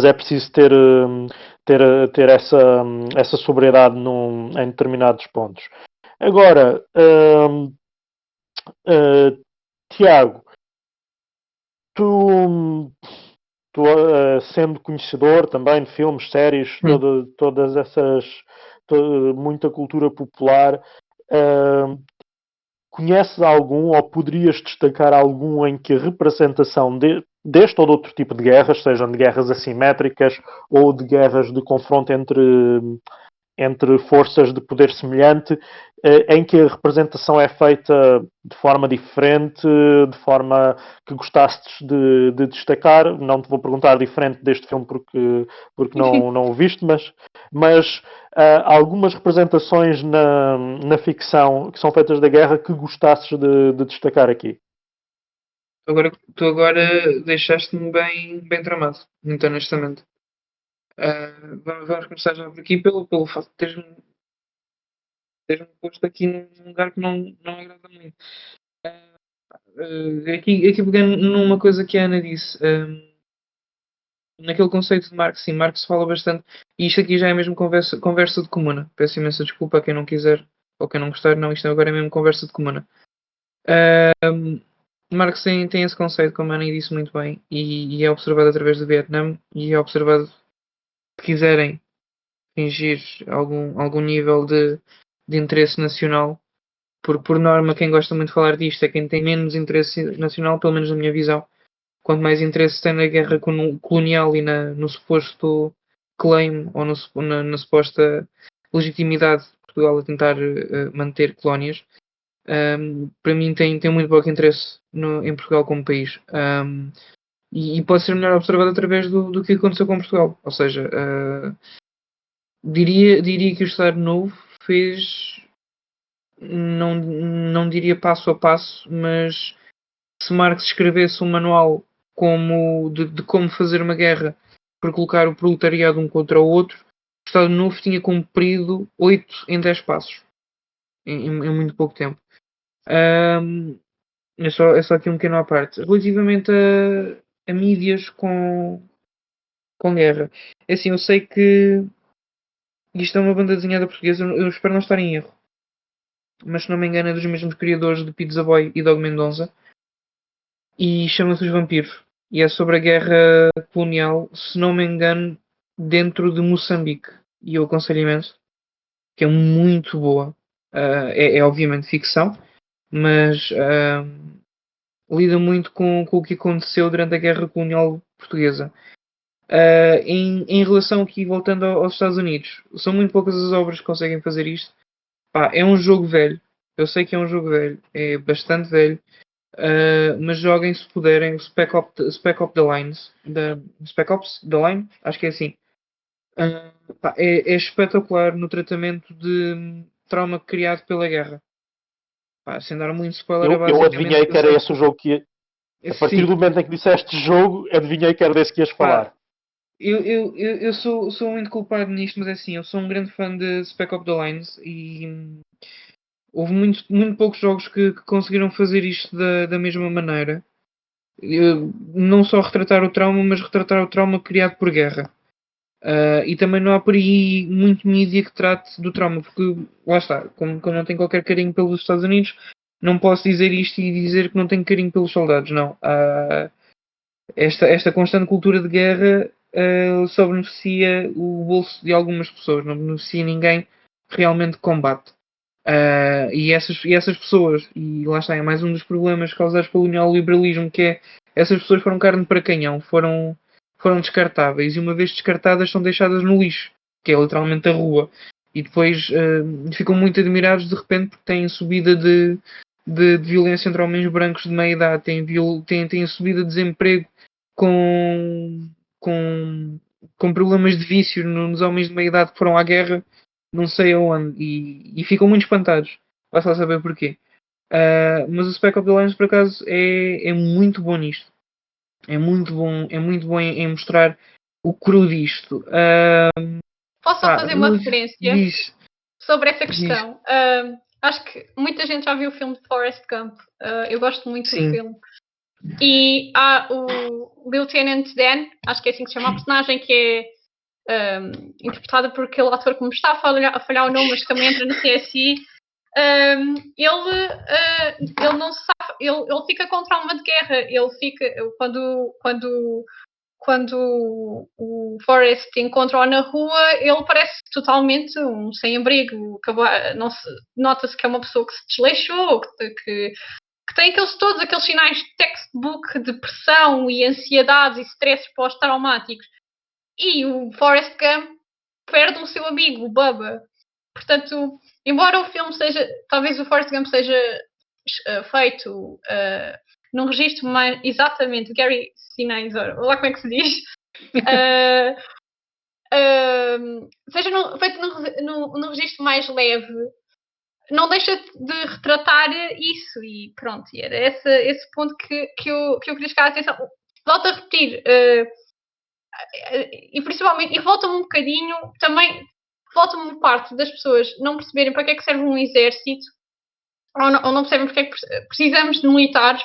é preciso ter essa sobriedade em determinados pontos. Agora, Tiago, tu sendo conhecedor também de filmes, séries, todas essas, muita cultura popular, conheces algum ou poderias destacar algum em que a representação deste ou de outro tipo de guerras, sejam de guerras assimétricas ou de guerras de confronto entre forças de poder semelhante, em que a representação é feita de forma diferente, de forma que gostasses de destacar? Não te vou perguntar diferente deste filme porque não o viste, mas algumas representações na ficção que são feitas da guerra que gostasses de destacar aqui. Tu agora deixaste-me bem tramado, muito honestamente. Vamos começar já por aqui pelo facto de teres-me posto aqui num lugar que não agrada muito. Aqui pegando numa coisa que a Ana disse, naquele conceito de Marx, sim, Marx fala bastante, e isto aqui já é mesmo conversa de comuna. Peço imensa desculpa a quem não quiser ou quem não gostar, não, isto agora é mesmo conversa de comuna. Marx tem esse conceito, como a Ana disse muito bem, e é observado através do Vietnã, e é observado, se quiserem fingir algum nível de interesse nacional, porque por norma quem gosta muito de falar disto é quem tem menos interesse nacional, pelo menos na minha visão. Quanto mais interesse tem na guerra colonial e no suposto claim ou na suposta legitimidade de Portugal a tentar manter colónias, para mim tem muito pouco interesse em Portugal como país. E pode ser melhor observado através do que aconteceu com Portugal. Ou seja, diria que o Estado Novo fez, não diria passo a passo, mas se Marx escrevesse um manual de como fazer uma guerra para colocar o proletariado um contra o outro, o Estado Novo tinha cumprido 8 em 10 passos em muito pouco tempo. É só aqui um pequeno à parte. Relativamente a mídias com guerra, é assim, eu sei que isto é uma banda desenhada portuguesa, eu espero não estar em erro, mas se não me engano é dos mesmos criadores de Pizza Boy e Dog Mendonça, e chama-se Os Vampiros, e é sobre a guerra colonial, se não me engano, dentro de Moçambique, e eu aconselho imenso, que é muito boa. É obviamente ficção, mas lida muito com o que aconteceu durante a guerra colonial portuguesa. Em relação aqui, voltando aos Estados Unidos, são muito poucas as obras que conseguem fazer isto. É um jogo velho, eu sei que é um jogo velho, é bastante velho, mas joguem se puderem o Spec Ops The Lines, Spec Ops The Line, acho que é assim. É espetacular no tratamento de trauma criado pela guerra. Sem dar muito spoiler, é Eu basicamente. adivinhei que era esse o jogo que ia. A partir do momento em que disseste jogo, adivinhei que era desse que ias falar. Eu sou muito culpado nisto, mas é assim, eu sou um grande fã de Spec Ops The Lines e houve muito poucos jogos que conseguiram fazer isto da mesma maneira. Não só retratar o trauma, mas retratar o trauma criado por guerra. E também não há por aí muito mídia que trate do trauma, porque lá está, como não tenho qualquer carinho pelos Estados Unidos, não posso dizer isto e dizer que não tenho carinho pelos soldados, não. Esta constante cultura de guerra só beneficia o bolso de algumas pessoas, não beneficia ninguém que realmente combate. E essas pessoas, e lá está, é mais um dos problemas causados pelo neoliberalismo, que é essas pessoas foram carne para canhão, foram descartáveis, e uma vez descartadas são deixadas no lixo, que é literalmente a rua, e depois ficam muito admirados de repente porque têm subida de de violência entre homens brancos de meia idade, tem subida de desemprego com, com, com problemas de vício nos homens de meia idade que foram à guerra, não sei aonde, e ficam muito espantados. Vai só saber porquê. Mas o Spec Ops The Line, por acaso, é muito bom nisto. É muito bom em mostrar o cru disto. Posso só fazer uma referência Diz. sobre essa questão? Acho que muita gente já viu o filme de Forrest Gump. Eu gosto muito do filme. E há o Lieutenant Dan, acho que é assim que se chama a personagem, que é interpretada por aquele ator que me está a falhar o nome, mas que também entra no CSI. Ele não sabe, ele fica com trauma de guerra. Ele fica quando o Forrest encontra-o na rua, ele parece totalmente um sem-abrigo. Nota-se que é uma pessoa que se desleixou, que tem todos aqueles sinais de textbook de depressão e ansiedades e stresses pós-traumáticos. E o Forrest Gump perde o seu amigo, o Bubba. Portanto, embora o filme seja, talvez o Forrest Gump seja feito num registro mais, exatamente, Gary Sinise, lá como é que se diz, seja feito num registro mais leve, não deixa de retratar isso. E pronto, e era esse ponto que eu queria chegar à atenção. Volto a repetir, e principalmente, e volta-me um bocadinho também, volta-me uma parte das pessoas não perceberem para que é que serve um exército, ou não percebem porque é que precisamos de militares,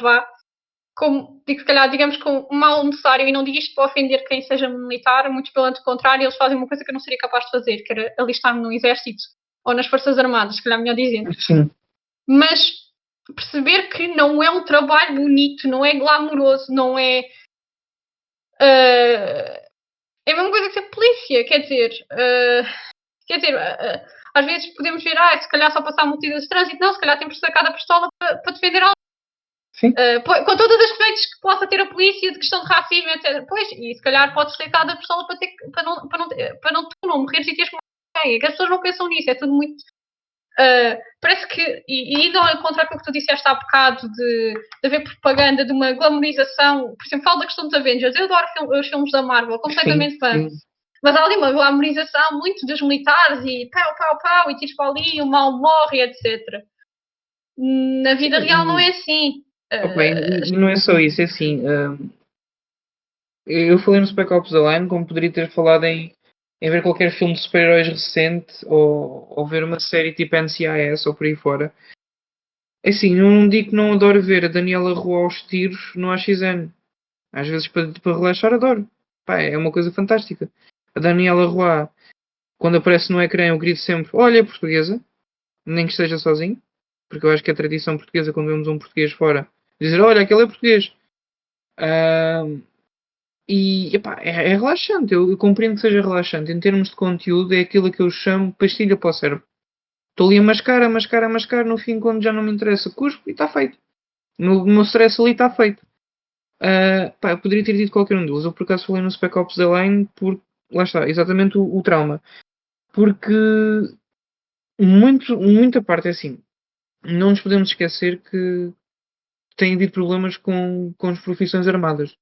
como, se calhar, digamos, com um mal necessário, e não digo isto para ofender quem seja militar, muito pelo contrário, eles fazem uma coisa que eu não seria capaz de fazer, que era alistar-me no exército ou nas forças armadas, se calhar melhor dizendo. Sim. Mas perceber que não é um trabalho bonito, não é glamouroso, não é... é a mesma coisa que ser polícia, quer dizer, às vezes podemos ver, se calhar só passar multidões de trânsito, não, se calhar temos que sacar a pistola para defender alguém. Sim. Com todas as defeitos que possa ter a polícia de questão de racismo, etc. Pois, e se calhar pode ser cada pistola para não morreres e teres que morrer. É que as pessoas não pensam nisso, é tudo muito... parece que, e indo contra aquilo que tu disseste há bocado de haver propaganda de uma glamorização, por exemplo, falo da questão dos Avengers, eu adoro os filmes da Marvel, completamente fã. Mas há ali uma glamorização muito dos militares e pau, e tiros para ali, o mal morre, etc. Na vida real não é assim. E não é só isso, é assim. Eu falei no Spec Ops The Line, como poderia ter falado em ver qualquer filme de super-heróis recente ou ver uma série tipo NCIS ou por aí fora. É assim, não digo que não adoro ver a Daniela Roy aos tiros no AXN. Às vezes para relaxar adoro. É uma coisa fantástica. A Daniela Roy, quando aparece no ecrã, eu grito sempre: olha, portuguesa, nem que esteja sozinho, porque eu acho que é tradição portuguesa quando vemos um português fora dizer: olha, aquele é português. E é relaxante. Eu compreendo que seja relaxante. Em termos de conteúdo, é aquilo que eu chamo pastilha para o cérebro. Estou ali a mascar. No fim, quando já não me interessa, cuspo e está feito. O meu stress ali está feito. Eu poderia ter dito qualquer um deles. Eu por acaso falei no Spec Ops The Line porque, lá está, exatamente o trauma. Porque muita parte é assim. Não nos podemos esquecer que tem havido problemas com as profissões armadas.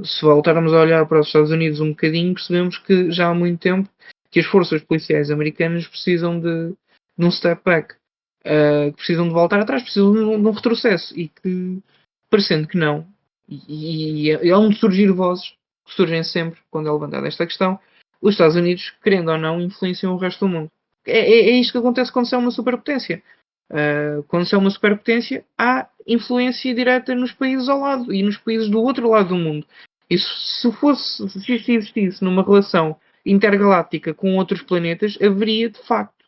Se voltarmos a olhar para os Estados Unidos um bocadinho, percebemos que já há muito tempo que as forças policiais americanas precisam de um step back, que precisam de voltar atrás, precisam de um retrocesso, e que, parecendo que não, e há um de surgir vozes que surgem sempre quando é levantada esta questão, os Estados Unidos, querendo ou não, influenciam o resto do mundo. É isto que acontece quando se é uma superpotência. Quando se é uma superpotência, há influência direta nos países ao lado e nos países do outro lado do mundo. E se existisse numa relação intergaláctica com outros planetas, haveria de facto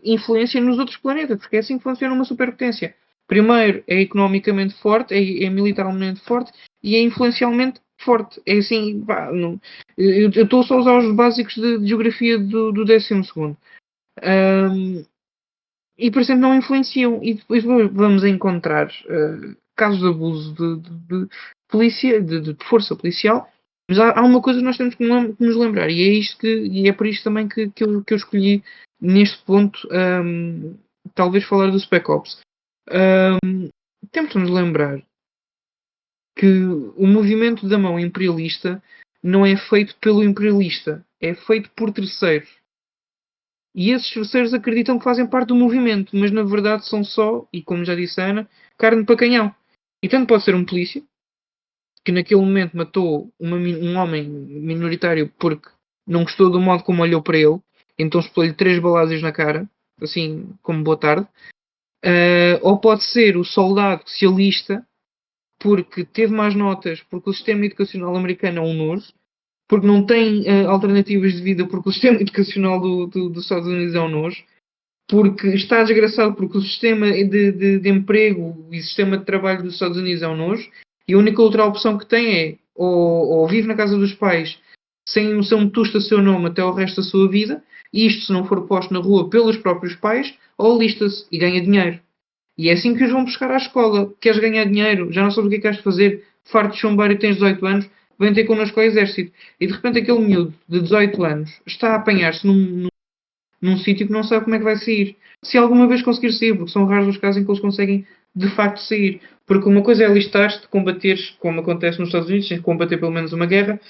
influência nos outros planetas, porque é assim que funciona uma superpotência. Primeiro é economicamente forte, é militarmente forte e é influencialmente forte. É assim, eu estou só a usar os básicos de geografia do 12º. E, por exemplo, não influenciam. E depois vamos encontrar casos de abuso de polícia, de força policial. Mas há uma coisa que nós temos que nos lembrar, e é por isto também que eu escolhi neste ponto talvez falar do Spec Ops. Temos de nos lembrar que o movimento da mão imperialista não é feito pelo imperialista, é feito por terceiros. E esses terceiros acreditam que fazem parte do movimento, mas na verdade são só, e como já disse a Ana, carne para canhão. E tanto pode ser um polícia, que naquele momento matou um homem minoritário porque não gostou do modo como olhou para ele, então explodiu 3 baladas na cara, assim como boa tarde. Ou pode ser o soldado socialista porque teve mais notas, porque o sistema educacional americano é um nojo, porque não tem alternativas de vida, porque o sistema educacional dos Estados Unidos é um nojo, porque está desgraçado porque o sistema de emprego e o sistema de trabalho dos Estados Unidos é um nojo, e a única outra opção que tem é ou vive na casa dos pais sem o seu metusta seu nome até o resto da sua vida, e isto se não for posto na rua pelos próprios pais, ou lista-se e ganha dinheiro. E é assim que os vão buscar à escola. Queres ganhar dinheiro? Já não sabes o que é que has de fazer? Farto de chumbar e tens 18 anos? Vem ter connosco ao exército. E de repente aquele miúdo de 18 anos está a apanhar-se num sítio que não sabe como é que vai sair. Se alguma vez conseguir sair, porque são raros os casos em que eles conseguem de facto sair. Porque uma coisa é alistar-te, combateres, como acontece nos Estados Unidos, tens de combater pelo menos uma guerra,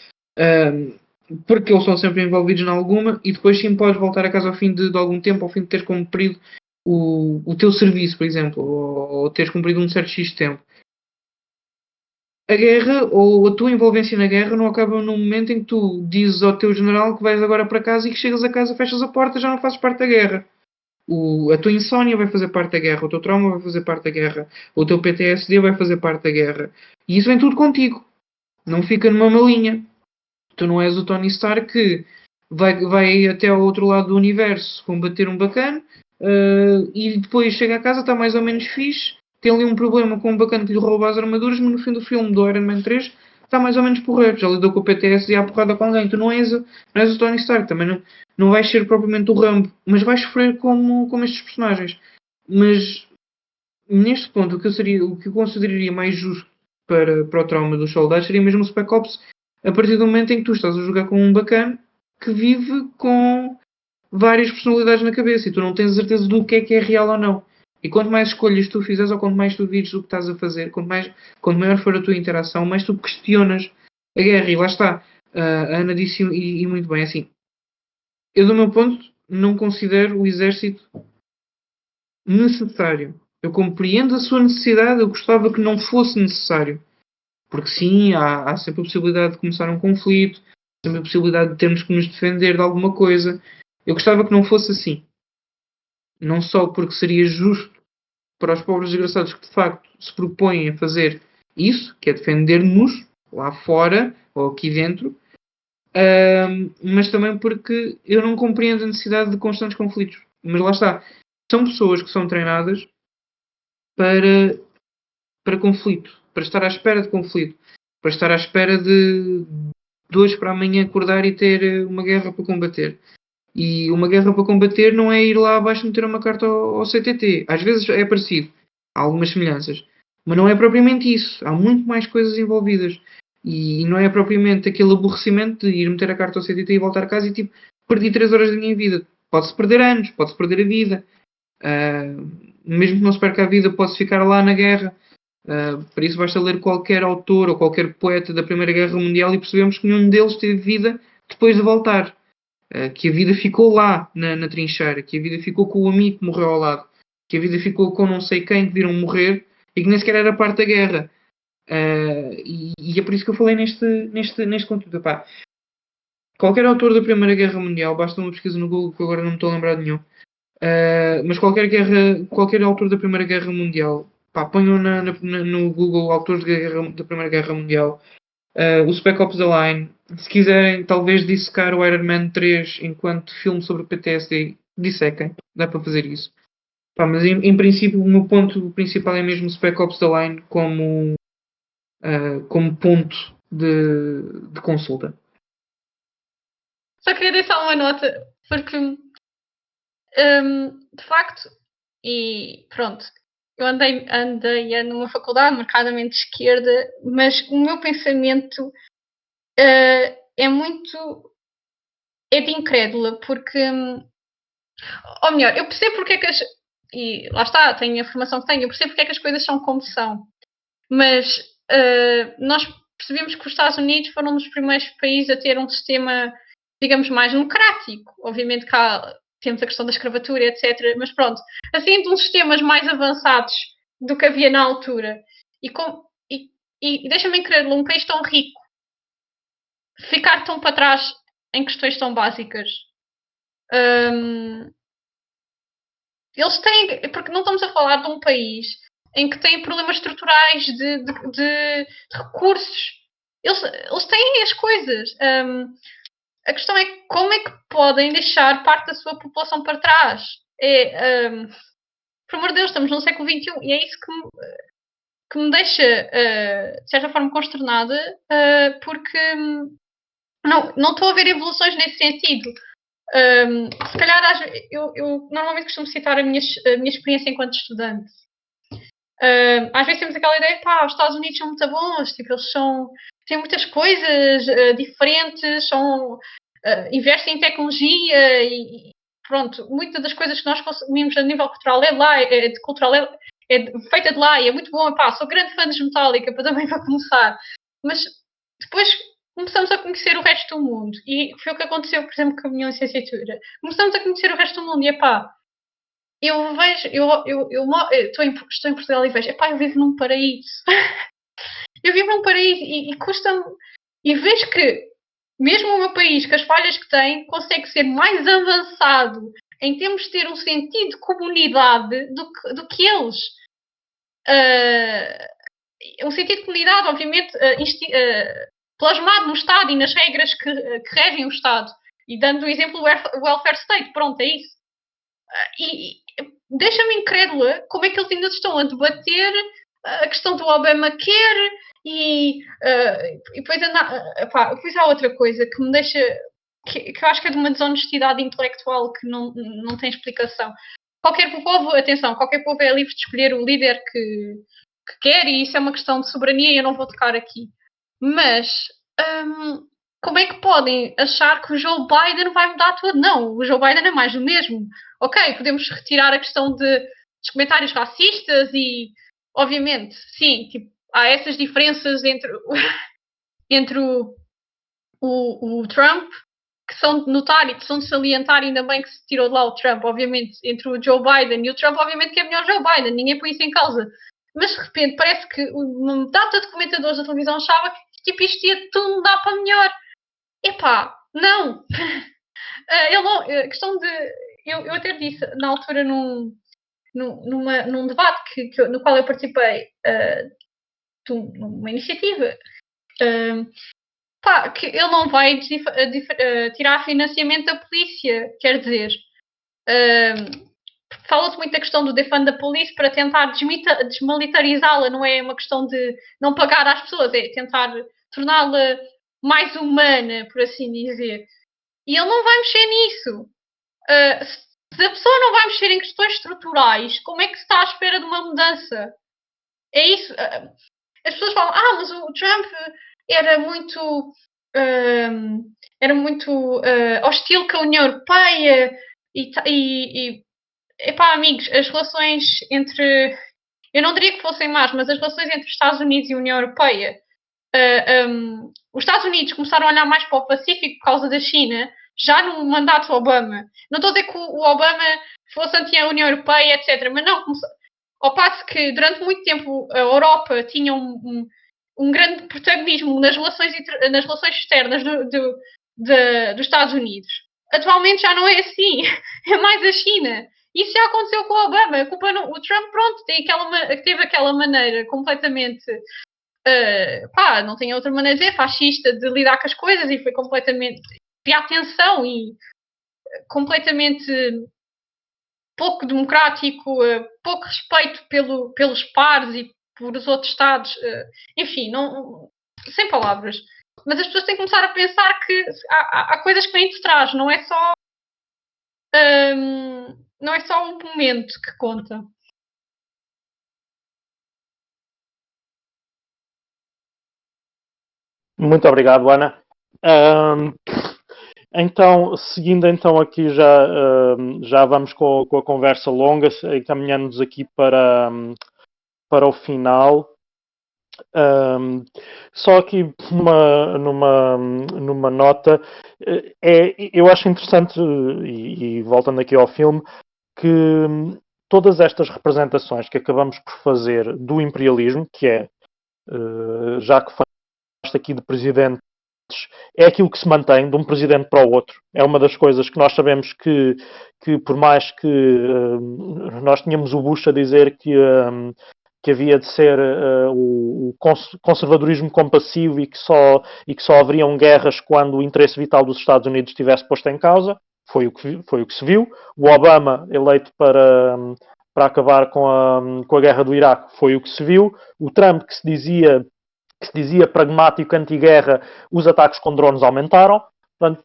porque eles são sempre envolvidos em alguma, e depois sim podes voltar a casa ao fim de algum tempo, ao fim de teres cumprido o teu serviço, por exemplo, ou teres cumprido um certo X de tempo. A guerra, ou a tua envolvência na guerra, não acaba no momento em que tu dizes ao teu general que vais agora para casa e que chegas a casa, fechas a porta, já não fazes parte da guerra. A tua insónia vai fazer parte da guerra, o teu trauma vai fazer parte da guerra, o teu PTSD vai fazer parte da guerra. E isso vem tudo contigo. Não fica numa malinha. Tu não és o Tony Stark que vai até ao outro lado do universo combater um bacana e depois chega a casa, está mais ou menos fixe, tem ali um problema com um bacana que lhe rouba as armaduras, mas no fim do filme do Iron Man 3 está mais ou menos porreiro, já lidou com o PTSD e à porrada com alguém. Tu não és o Tony Stark, também não vais ser propriamente o Rambo, mas vais sofrer como estes personagens. Mas neste ponto, o que eu consideraria mais justo para o trauma dos soldados seria mesmo o Spec Ops, a partir do momento em que tu estás a jogar com um bacana que vive com várias personalidades na cabeça e tu não tens certeza do que é real ou não. E quanto mais escolhas tu fizeres ou quanto mais tu vires o que estás a fazer, quanto maior for a tua interação, mais tu questionas a guerra. E lá está. A Ana disse e muito bem, assim, eu do meu ponto não considero o exército necessário. Eu compreendo a sua necessidade, eu gostava que não fosse necessário. Porque sim, há sempre a possibilidade de começar um conflito, sempre a possibilidade de termos que nos defender de alguma coisa. Eu gostava que não fosse assim. Não só porque seria justo para os pobres desgraçados que de facto se propõem a fazer isso, que é defender-nos lá fora ou aqui dentro, mas também porque eu não compreendo a necessidade de constantes conflitos. Mas lá está. São pessoas que são treinadas para conflito, para estar à espera de conflito, para estar à espera de hoje para amanhã acordar e ter uma guerra para combater. E uma guerra para combater não é ir lá abaixo meter uma carta ao CTT. Às vezes é parecido, há algumas semelhanças, mas não é propriamente isso. Há muito mais coisas envolvidas. E não é propriamente aquele aborrecimento de ir meter a carta ao CTT e voltar a casa e tipo, perdi 3 horas da minha vida. Pode-se perder anos, pode-se perder a vida. Mesmo que não se perca a vida, pode-se ficar lá na guerra. Por isso basta ler qualquer autor ou qualquer poeta da Primeira Guerra Mundial e percebemos que nenhum deles teve vida depois de voltar. Que a vida ficou lá na trincheira, que a vida ficou com o amigo que morreu ao lado, que a vida ficou com não sei quem que viram morrer e que nem sequer era parte da guerra. E é por isso que eu falei neste conteúdo. Epá, qualquer autor da Primeira Guerra Mundial, basta uma pesquisa no Google que agora não me estou a lembrar de nenhum, mas qualquer autor da Primeira Guerra Mundial, pá, ponham no Google autores da Primeira Guerra Mundial, o Spec Ops The Line. Se quiserem talvez dissecar o Iron Man 3 enquanto filme sobre PTSD, dissequem, dá para fazer isso. Pá, mas em princípio o meu ponto principal é mesmo o Spec Ops The Line como ponto de consulta. Só queria deixar uma nota, porque de facto, e pronto, eu andei numa faculdade marcadamente de esquerda, mas o meu pensamento é de incrédula, porque, ou melhor, eu percebo porque é que e lá está, tenho a formação que tenho, eu percebo porque é que as coisas são como são. Mas nós percebemos que os Estados Unidos foram um dos primeiros países a ter um sistema, digamos, mais democrático. Obviamente que temos a questão da escravatura, etc. Mas pronto, assim, de uns sistemas mais avançados do que havia na altura. E deixa-me crer, um país tão rico ficar tão para trás em questões tão básicas. Eles têm, porque não estamos a falar de um país em que tem problemas estruturais de recursos. Eles têm as coisas. A questão é como é que podem deixar parte da sua população para trás. Por amor de Deus, estamos no século XXI e é isso que me deixa, de certa forma, consternada, porque não estou a ver evoluções nesse sentido. Se calhar, eu normalmente costumo citar a minha experiência enquanto estudante. Às vezes temos aquela ideia, os Estados Unidos são muito bons, tipo, eles têm muitas coisas diferentes, investem em tecnologia e pronto, muitas das coisas que nós consumimos a nível cultural é lá, é feita de lá e é muito bom. Sou grande fã de Metallica, também para começar, mas depois começamos a conhecer o resto do mundo e foi o que aconteceu, por exemplo, com a minha licenciatura. Começamos a conhecer o resto do mundo e eu vejo, estou em Portugal e vejo, eu vivo num paraíso. Eu vivo num paraíso e custa-me. E vejo que, mesmo o meu país, com as falhas que tem, consegue ser mais avançado em termos de ter um sentido de comunidade do que eles. Um sentido de comunidade, obviamente, plasmado no Estado e nas regras que regem o Estado. E dando o exemplo do welfare state, pronto, é isso. E deixa-me incrédula como é que eles ainda estão a debater a questão do Obamacare e depois há outra coisa que me deixa, que eu acho que é de uma desonestidade intelectual que não tem explicação. Qualquer povo é livre de escolher o líder que quer e isso é uma questão de soberania e eu não vou tocar aqui. Mas como é que podem achar que o Joe Biden vai mudar tudo? Não, o Joe Biden é mais do mesmo. Ok, podemos retirar a questão dos comentários racistas e, obviamente, sim, tipo, há essas diferenças entre o Trump que são de notar e que são de salientar, ainda bem que se tirou de lá o Trump, obviamente, entre o Joe Biden e o Trump, obviamente que é melhor Joe Biden, ninguém põe isso em causa. Mas, de repente, parece que uma metade de comentadores da televisão achava que tipo, isto ia tudo mudar para melhor. Não! A questão de... Eu até disse, na altura, num debate no qual eu participei de uma iniciativa, que ele não vai tirar financiamento da polícia, quer dizer... Fala-se muito da questão do defund da police para tentar desmilitarizá-la, não é uma questão de não pagar às pessoas, é tentar torná-la mais humana, por assim dizer. E ele não vai mexer nisso. Se a pessoa não vai mexer em questões estruturais, como é que se está à espera de uma mudança? É isso. As pessoas falam, mas o Trump era muito hostil com a União Europeia e amigos, as relações entre... Eu não diria que fossem más, mas as relações entre os Estados Unidos e a União Europeia... os Estados Unidos começaram a olhar mais para o Pacífico por causa da China, já no mandato Obama. Não estou a dizer que o Obama fosse anti-União Europeia, etc. Mas não, ao passo que durante muito tempo a Europa tinha um grande protagonismo nas relações externas dos Estados Unidos. Atualmente já não é assim. É mais a China. Isso já aconteceu com o Obama. O Trump, pronto, teve aquela maneira completamente... não tem outra maneira de dizer, fascista, de lidar com as coisas e foi completamente... criar tensão e completamente pouco democrático, pouco respeito pelos pares e por os outros Estados. Enfim, sem palavras. Mas as pessoas têm que começar a pensar que há coisas que vêm de trás, não é só o momento que conta. Muito obrigado, Ana. Então, seguindo então aqui já vamos com a conversa longa, encaminhando-nos aqui para o final. Só aqui numa nota, eu acho interessante, e voltando aqui ao filme, que todas estas representações que acabamos por fazer do imperialismo, que é, já que falaste aqui de presidentes, é aquilo que se mantém de um presidente para o outro. É uma das coisas que nós sabemos que por mais que nós tínhamos o Bush a dizer que havia de ser o conservadorismo compassivo e que só haveriam guerras quando o interesse vital dos Estados Unidos estivesse posto em causa. Foi o que se viu. O Obama, eleito para acabar com a guerra do Iraque, foi o que se viu. O Trump, que se dizia pragmático anti-guerra, os ataques com drones aumentaram. Portanto,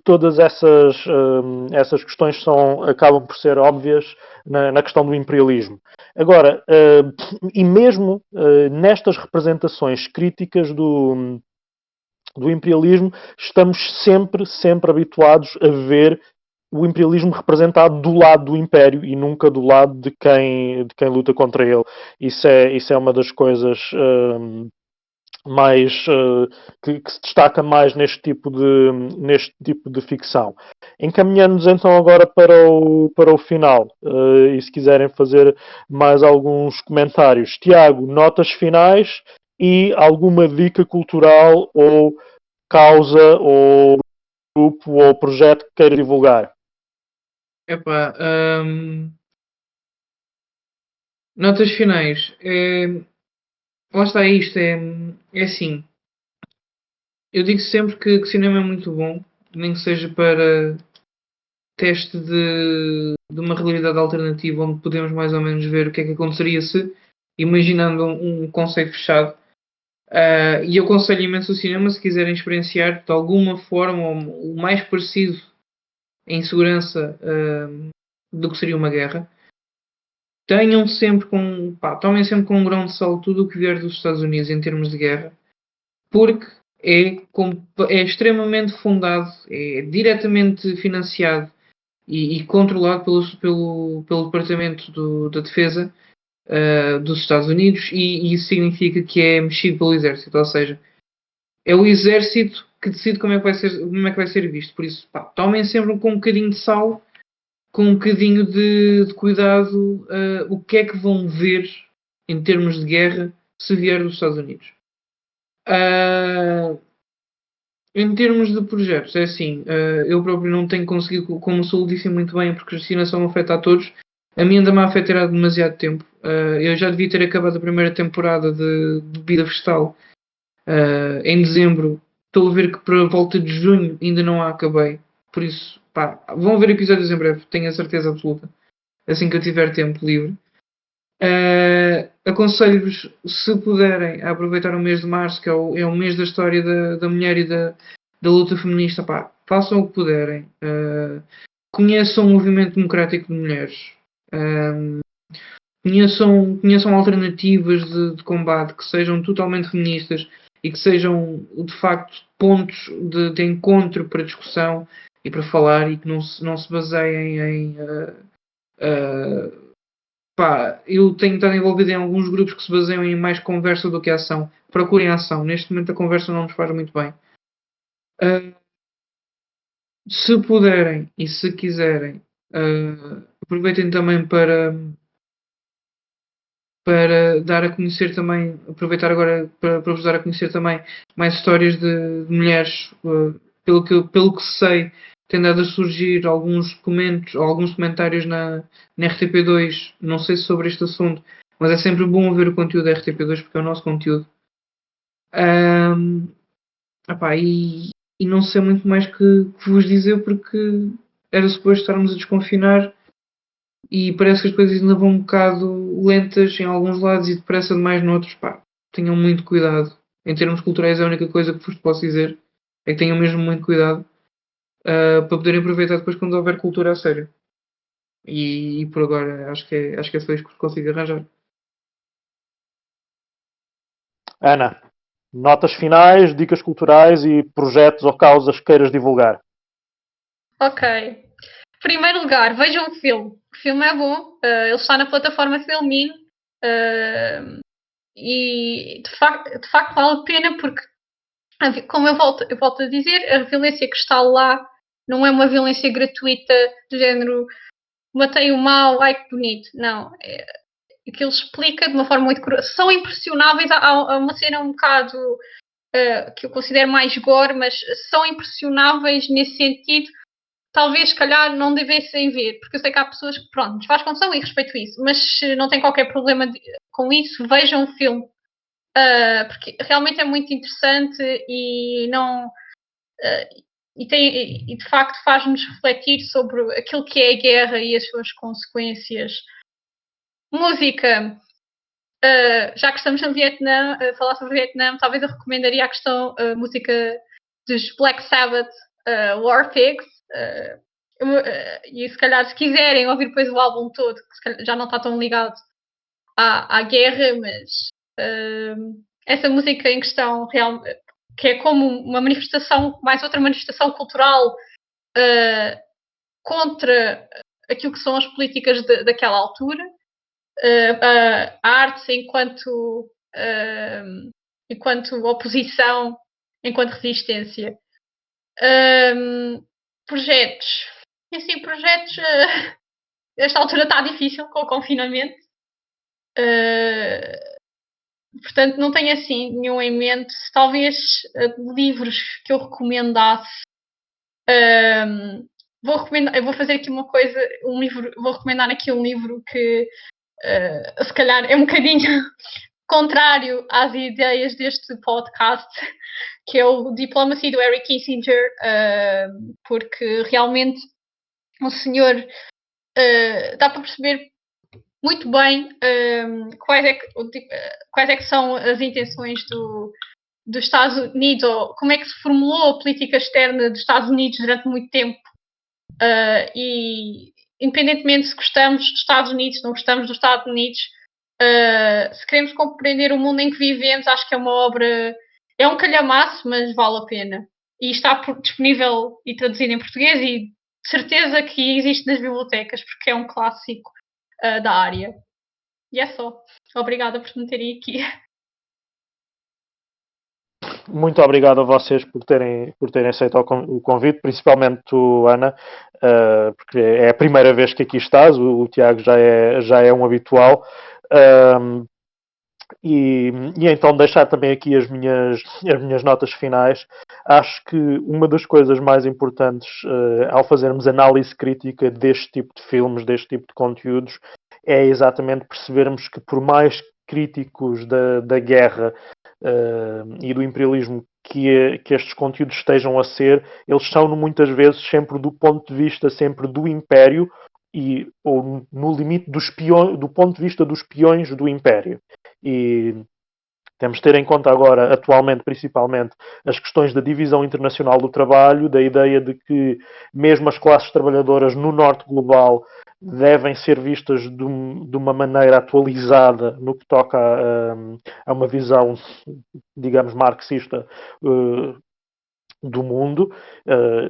todas essas questões acabam por ser óbvias na questão do imperialismo. Agora, e mesmo nestas representações críticas do imperialismo, estamos sempre habituados a ver o imperialismo representado do lado do império e nunca do lado de quem luta contra ele. Isso é uma das coisas mais que se destaca mais neste tipo de ficção. Encaminhando-nos então agora para o final, e se quiserem fazer mais alguns comentários. Tiago, notas finais e alguma dica cultural ou causa ou grupo ou projeto que queira divulgar. Epá, notas finais. Lá está isto, é assim. Eu digo sempre que cinema é muito bom, nem que seja para teste de uma realidade alternativa onde podemos mais ou menos ver o que é que aconteceria se, imaginando um conceito fechado. E eu aconselho imenso o cinema se quiserem experienciar de alguma forma o mais parecido em segurança do que seria uma guerra. Tomem sempre com um grão de sal tudo o que vier dos Estados Unidos em termos de guerra, porque é extremamente fundado, é diretamente financiado e controlado pelo Departamento da Defesa dos Estados Unidos, e isso significa que é mexido pelo Exército, ou seja, é o Exército que decide como é que vai ser visto. Por isso, tomem sempre com um bocadinho de sal, com um bocadinho de cuidado, o que é que vão ver em termos de guerra se vier dos Estados Unidos. Em termos de projetos, é assim, eu próprio não tenho conseguido, como o Saúl disse muito bem, a procrastinação afeta a todos. A mim ainda me afeta há demasiado tempo. Eu já devia ter acabado a primeira temporada de Vida Vegetal em dezembro. Estou a ver que para a volta de junho ainda não a acabei. Por isso, vão ver episódios em breve, tenho a certeza absoluta. Assim que eu tiver tempo livre. Aconselho-vos, se puderem, a aproveitar o mês de março, que é o mês da história da mulher e da luta feminista. Façam o que puderem. Conheçam o movimento democrático de mulheres. Conheçam alternativas de combate que sejam totalmente feministas e que sejam de facto pontos de encontro para discussão e para falar, e que não se baseiem em eu tenho estado envolvido em alguns grupos que se baseiam em mais conversa do que ação. Procurem ação. Neste momento a conversa não nos faz muito bem. Se puderem e se quiserem, aproveitem também para dar a conhecer também, aproveitar agora para vos dar a conhecer também mais histórias de mulheres. Pelo que sei, tem dado a surgir alguns comentários na RTP2, não sei se sobre este assunto, mas é sempre bom ver o conteúdo da RTP2 porque é o nosso conteúdo. E não sei muito mais que vos dizer, porque era suposto estarmos a desconfinar e parece que as coisas ainda vão um bocado lentas em alguns lados e depressa demais noutros. Tenham muito cuidado. Em termos culturais, a única coisa que vos posso dizer é que tenham mesmo muito cuidado para poderem aproveitar depois quando houver cultura a sério. E por agora acho que é só isto que consigo arranjar. Ana, notas finais, dicas culturais e projetos ou causas que queiras divulgar. Ok. Em primeiro lugar, vejam o filme. O filme é bom. Ele está na plataforma Filmin. E de facto vale a pena porque, como eu volto a dizer, a violência que está lá não é uma violência gratuita do género matei o mal, ai que bonito. Não. Aquilo explica de uma forma muito crua. São impressionáveis. Há uma cena um bocado que eu considero mais gore, mas são impressionáveis nesse sentido. Talvez, se calhar, não devessem ver, porque eu sei que há pessoas que, pronto, nos faz confusão e respeito isso, mas se não tem qualquer problema com isso, vejam o filme, porque realmente é muito interessante e não. E de facto faz-nos refletir sobre aquilo que é a guerra e as suas consequências. Música. Já que estamos no Vietnã, falar sobre o Vietnã, talvez eu recomendaria a questão música dos Black Sabbath, War Pigs. E se calhar, se quiserem ouvir depois o álbum todo, que já não está tão ligado à guerra, mas essa música em questão, que é como uma manifestação, mais outra manifestação cultural contra aquilo que são as políticas daquela altura. A arte enquanto oposição, enquanto resistência. Projetos. Assim, projetos. Esta altura está difícil com o confinamento. Portanto, não tenho assim nenhum em mente. Talvez livros que eu recomendasse. Eu vou fazer aqui uma coisa, vou recomendar aqui um livro que se calhar é um bocadinho contrário às ideias deste podcast, que é o Diplomacy do Henry Kissinger, porque realmente o senhor dá para perceber muito bem quais é que são as intenções dos Estados Unidos, ou como é que se formulou a política externa dos Estados Unidos durante muito tempo. E independentemente se gostamos dos Estados Unidos, não gostamos dos Estados Unidos, se queremos compreender o mundo em que vivemos, acho que é uma obra, é um calhamaço, mas vale a pena. E está disponível e traduzido em português e de certeza que existe nas bibliotecas, porque é um clássico da área. E é só. Obrigada por me terem aqui. Muito obrigado a vocês por terem aceito o convite, principalmente tu, Ana, porque é a primeira vez que aqui estás, o Tiago já é um habitual. E então deixar também aqui as minhas notas finais. Acho que uma das coisas mais importantes ao fazermos análise crítica deste tipo de filmes, deste tipo de conteúdos, é exatamente percebermos que por mais críticos da guerra e do imperialismo que estes conteúdos estejam a ser, eles são muitas vezes sempre do ponto de vista sempre do Império ou no limite do ponto de vista dos peões do Império. E temos de ter em conta agora, atualmente, principalmente, as questões da divisão internacional do trabalho, da ideia de que mesmo as classes trabalhadoras no norte global devem ser vistas de uma maneira atualizada no que toca a uma visão, digamos, marxista do mundo.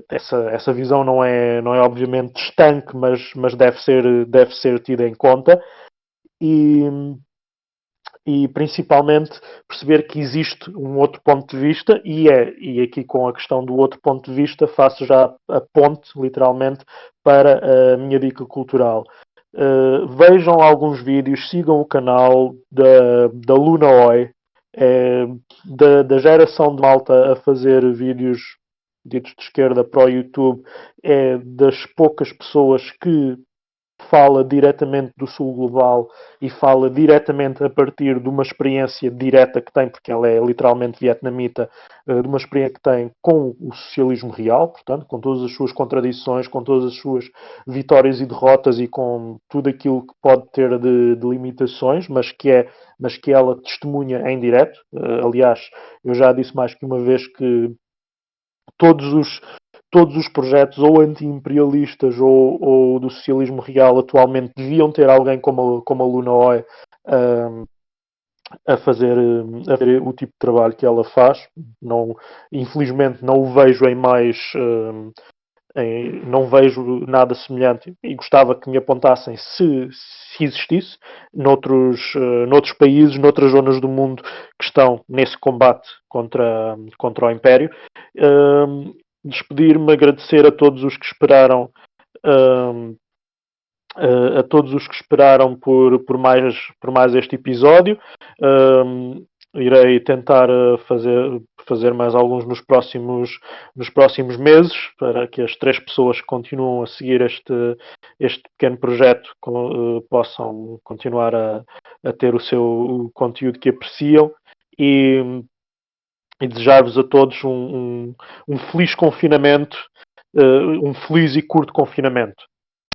Essa visão não é obviamente estanque, mas deve ser tida em conta. E principalmente perceber que existe um outro ponto de vista e aqui com a questão do outro ponto de vista faço já a ponte, literalmente, para a minha dica cultural. Vejam alguns vídeos, sigam o canal da Luna Oi, da geração de malta a fazer vídeos ditos de esquerda para o YouTube, é das poucas pessoas que fala diretamente do sul global e fala diretamente a partir de uma experiência direta que tem, porque ela é literalmente vietnamita, de uma experiência que tem com o socialismo real, portanto, com todas as suas contradições, com todas as suas vitórias e derrotas e com tudo aquilo que pode ter de limitações, mas que ela testemunha em direto. Aliás, eu já disse mais que uma vez que todos os projetos ou anti-imperialistas ou do socialismo real atualmente deviam ter alguém como a Luna Oi a fazer o tipo de trabalho que ela faz. Não, infelizmente não o vejo em mais não vejo nada semelhante e gostava que me apontassem se existisse noutros países, noutras zonas do mundo que estão nesse combate contra o Império. Despedir-me, agradecer a todos os que esperaram a todos os que esperaram por mais este episódio. Irei tentar fazer mais alguns nos próximos meses, para que as 3 pessoas que continuam a seguir este pequeno projeto possam continuar a ter o seu conteúdo que apreciam, e desejar-vos a todos um feliz confinamento, um feliz e curto confinamento.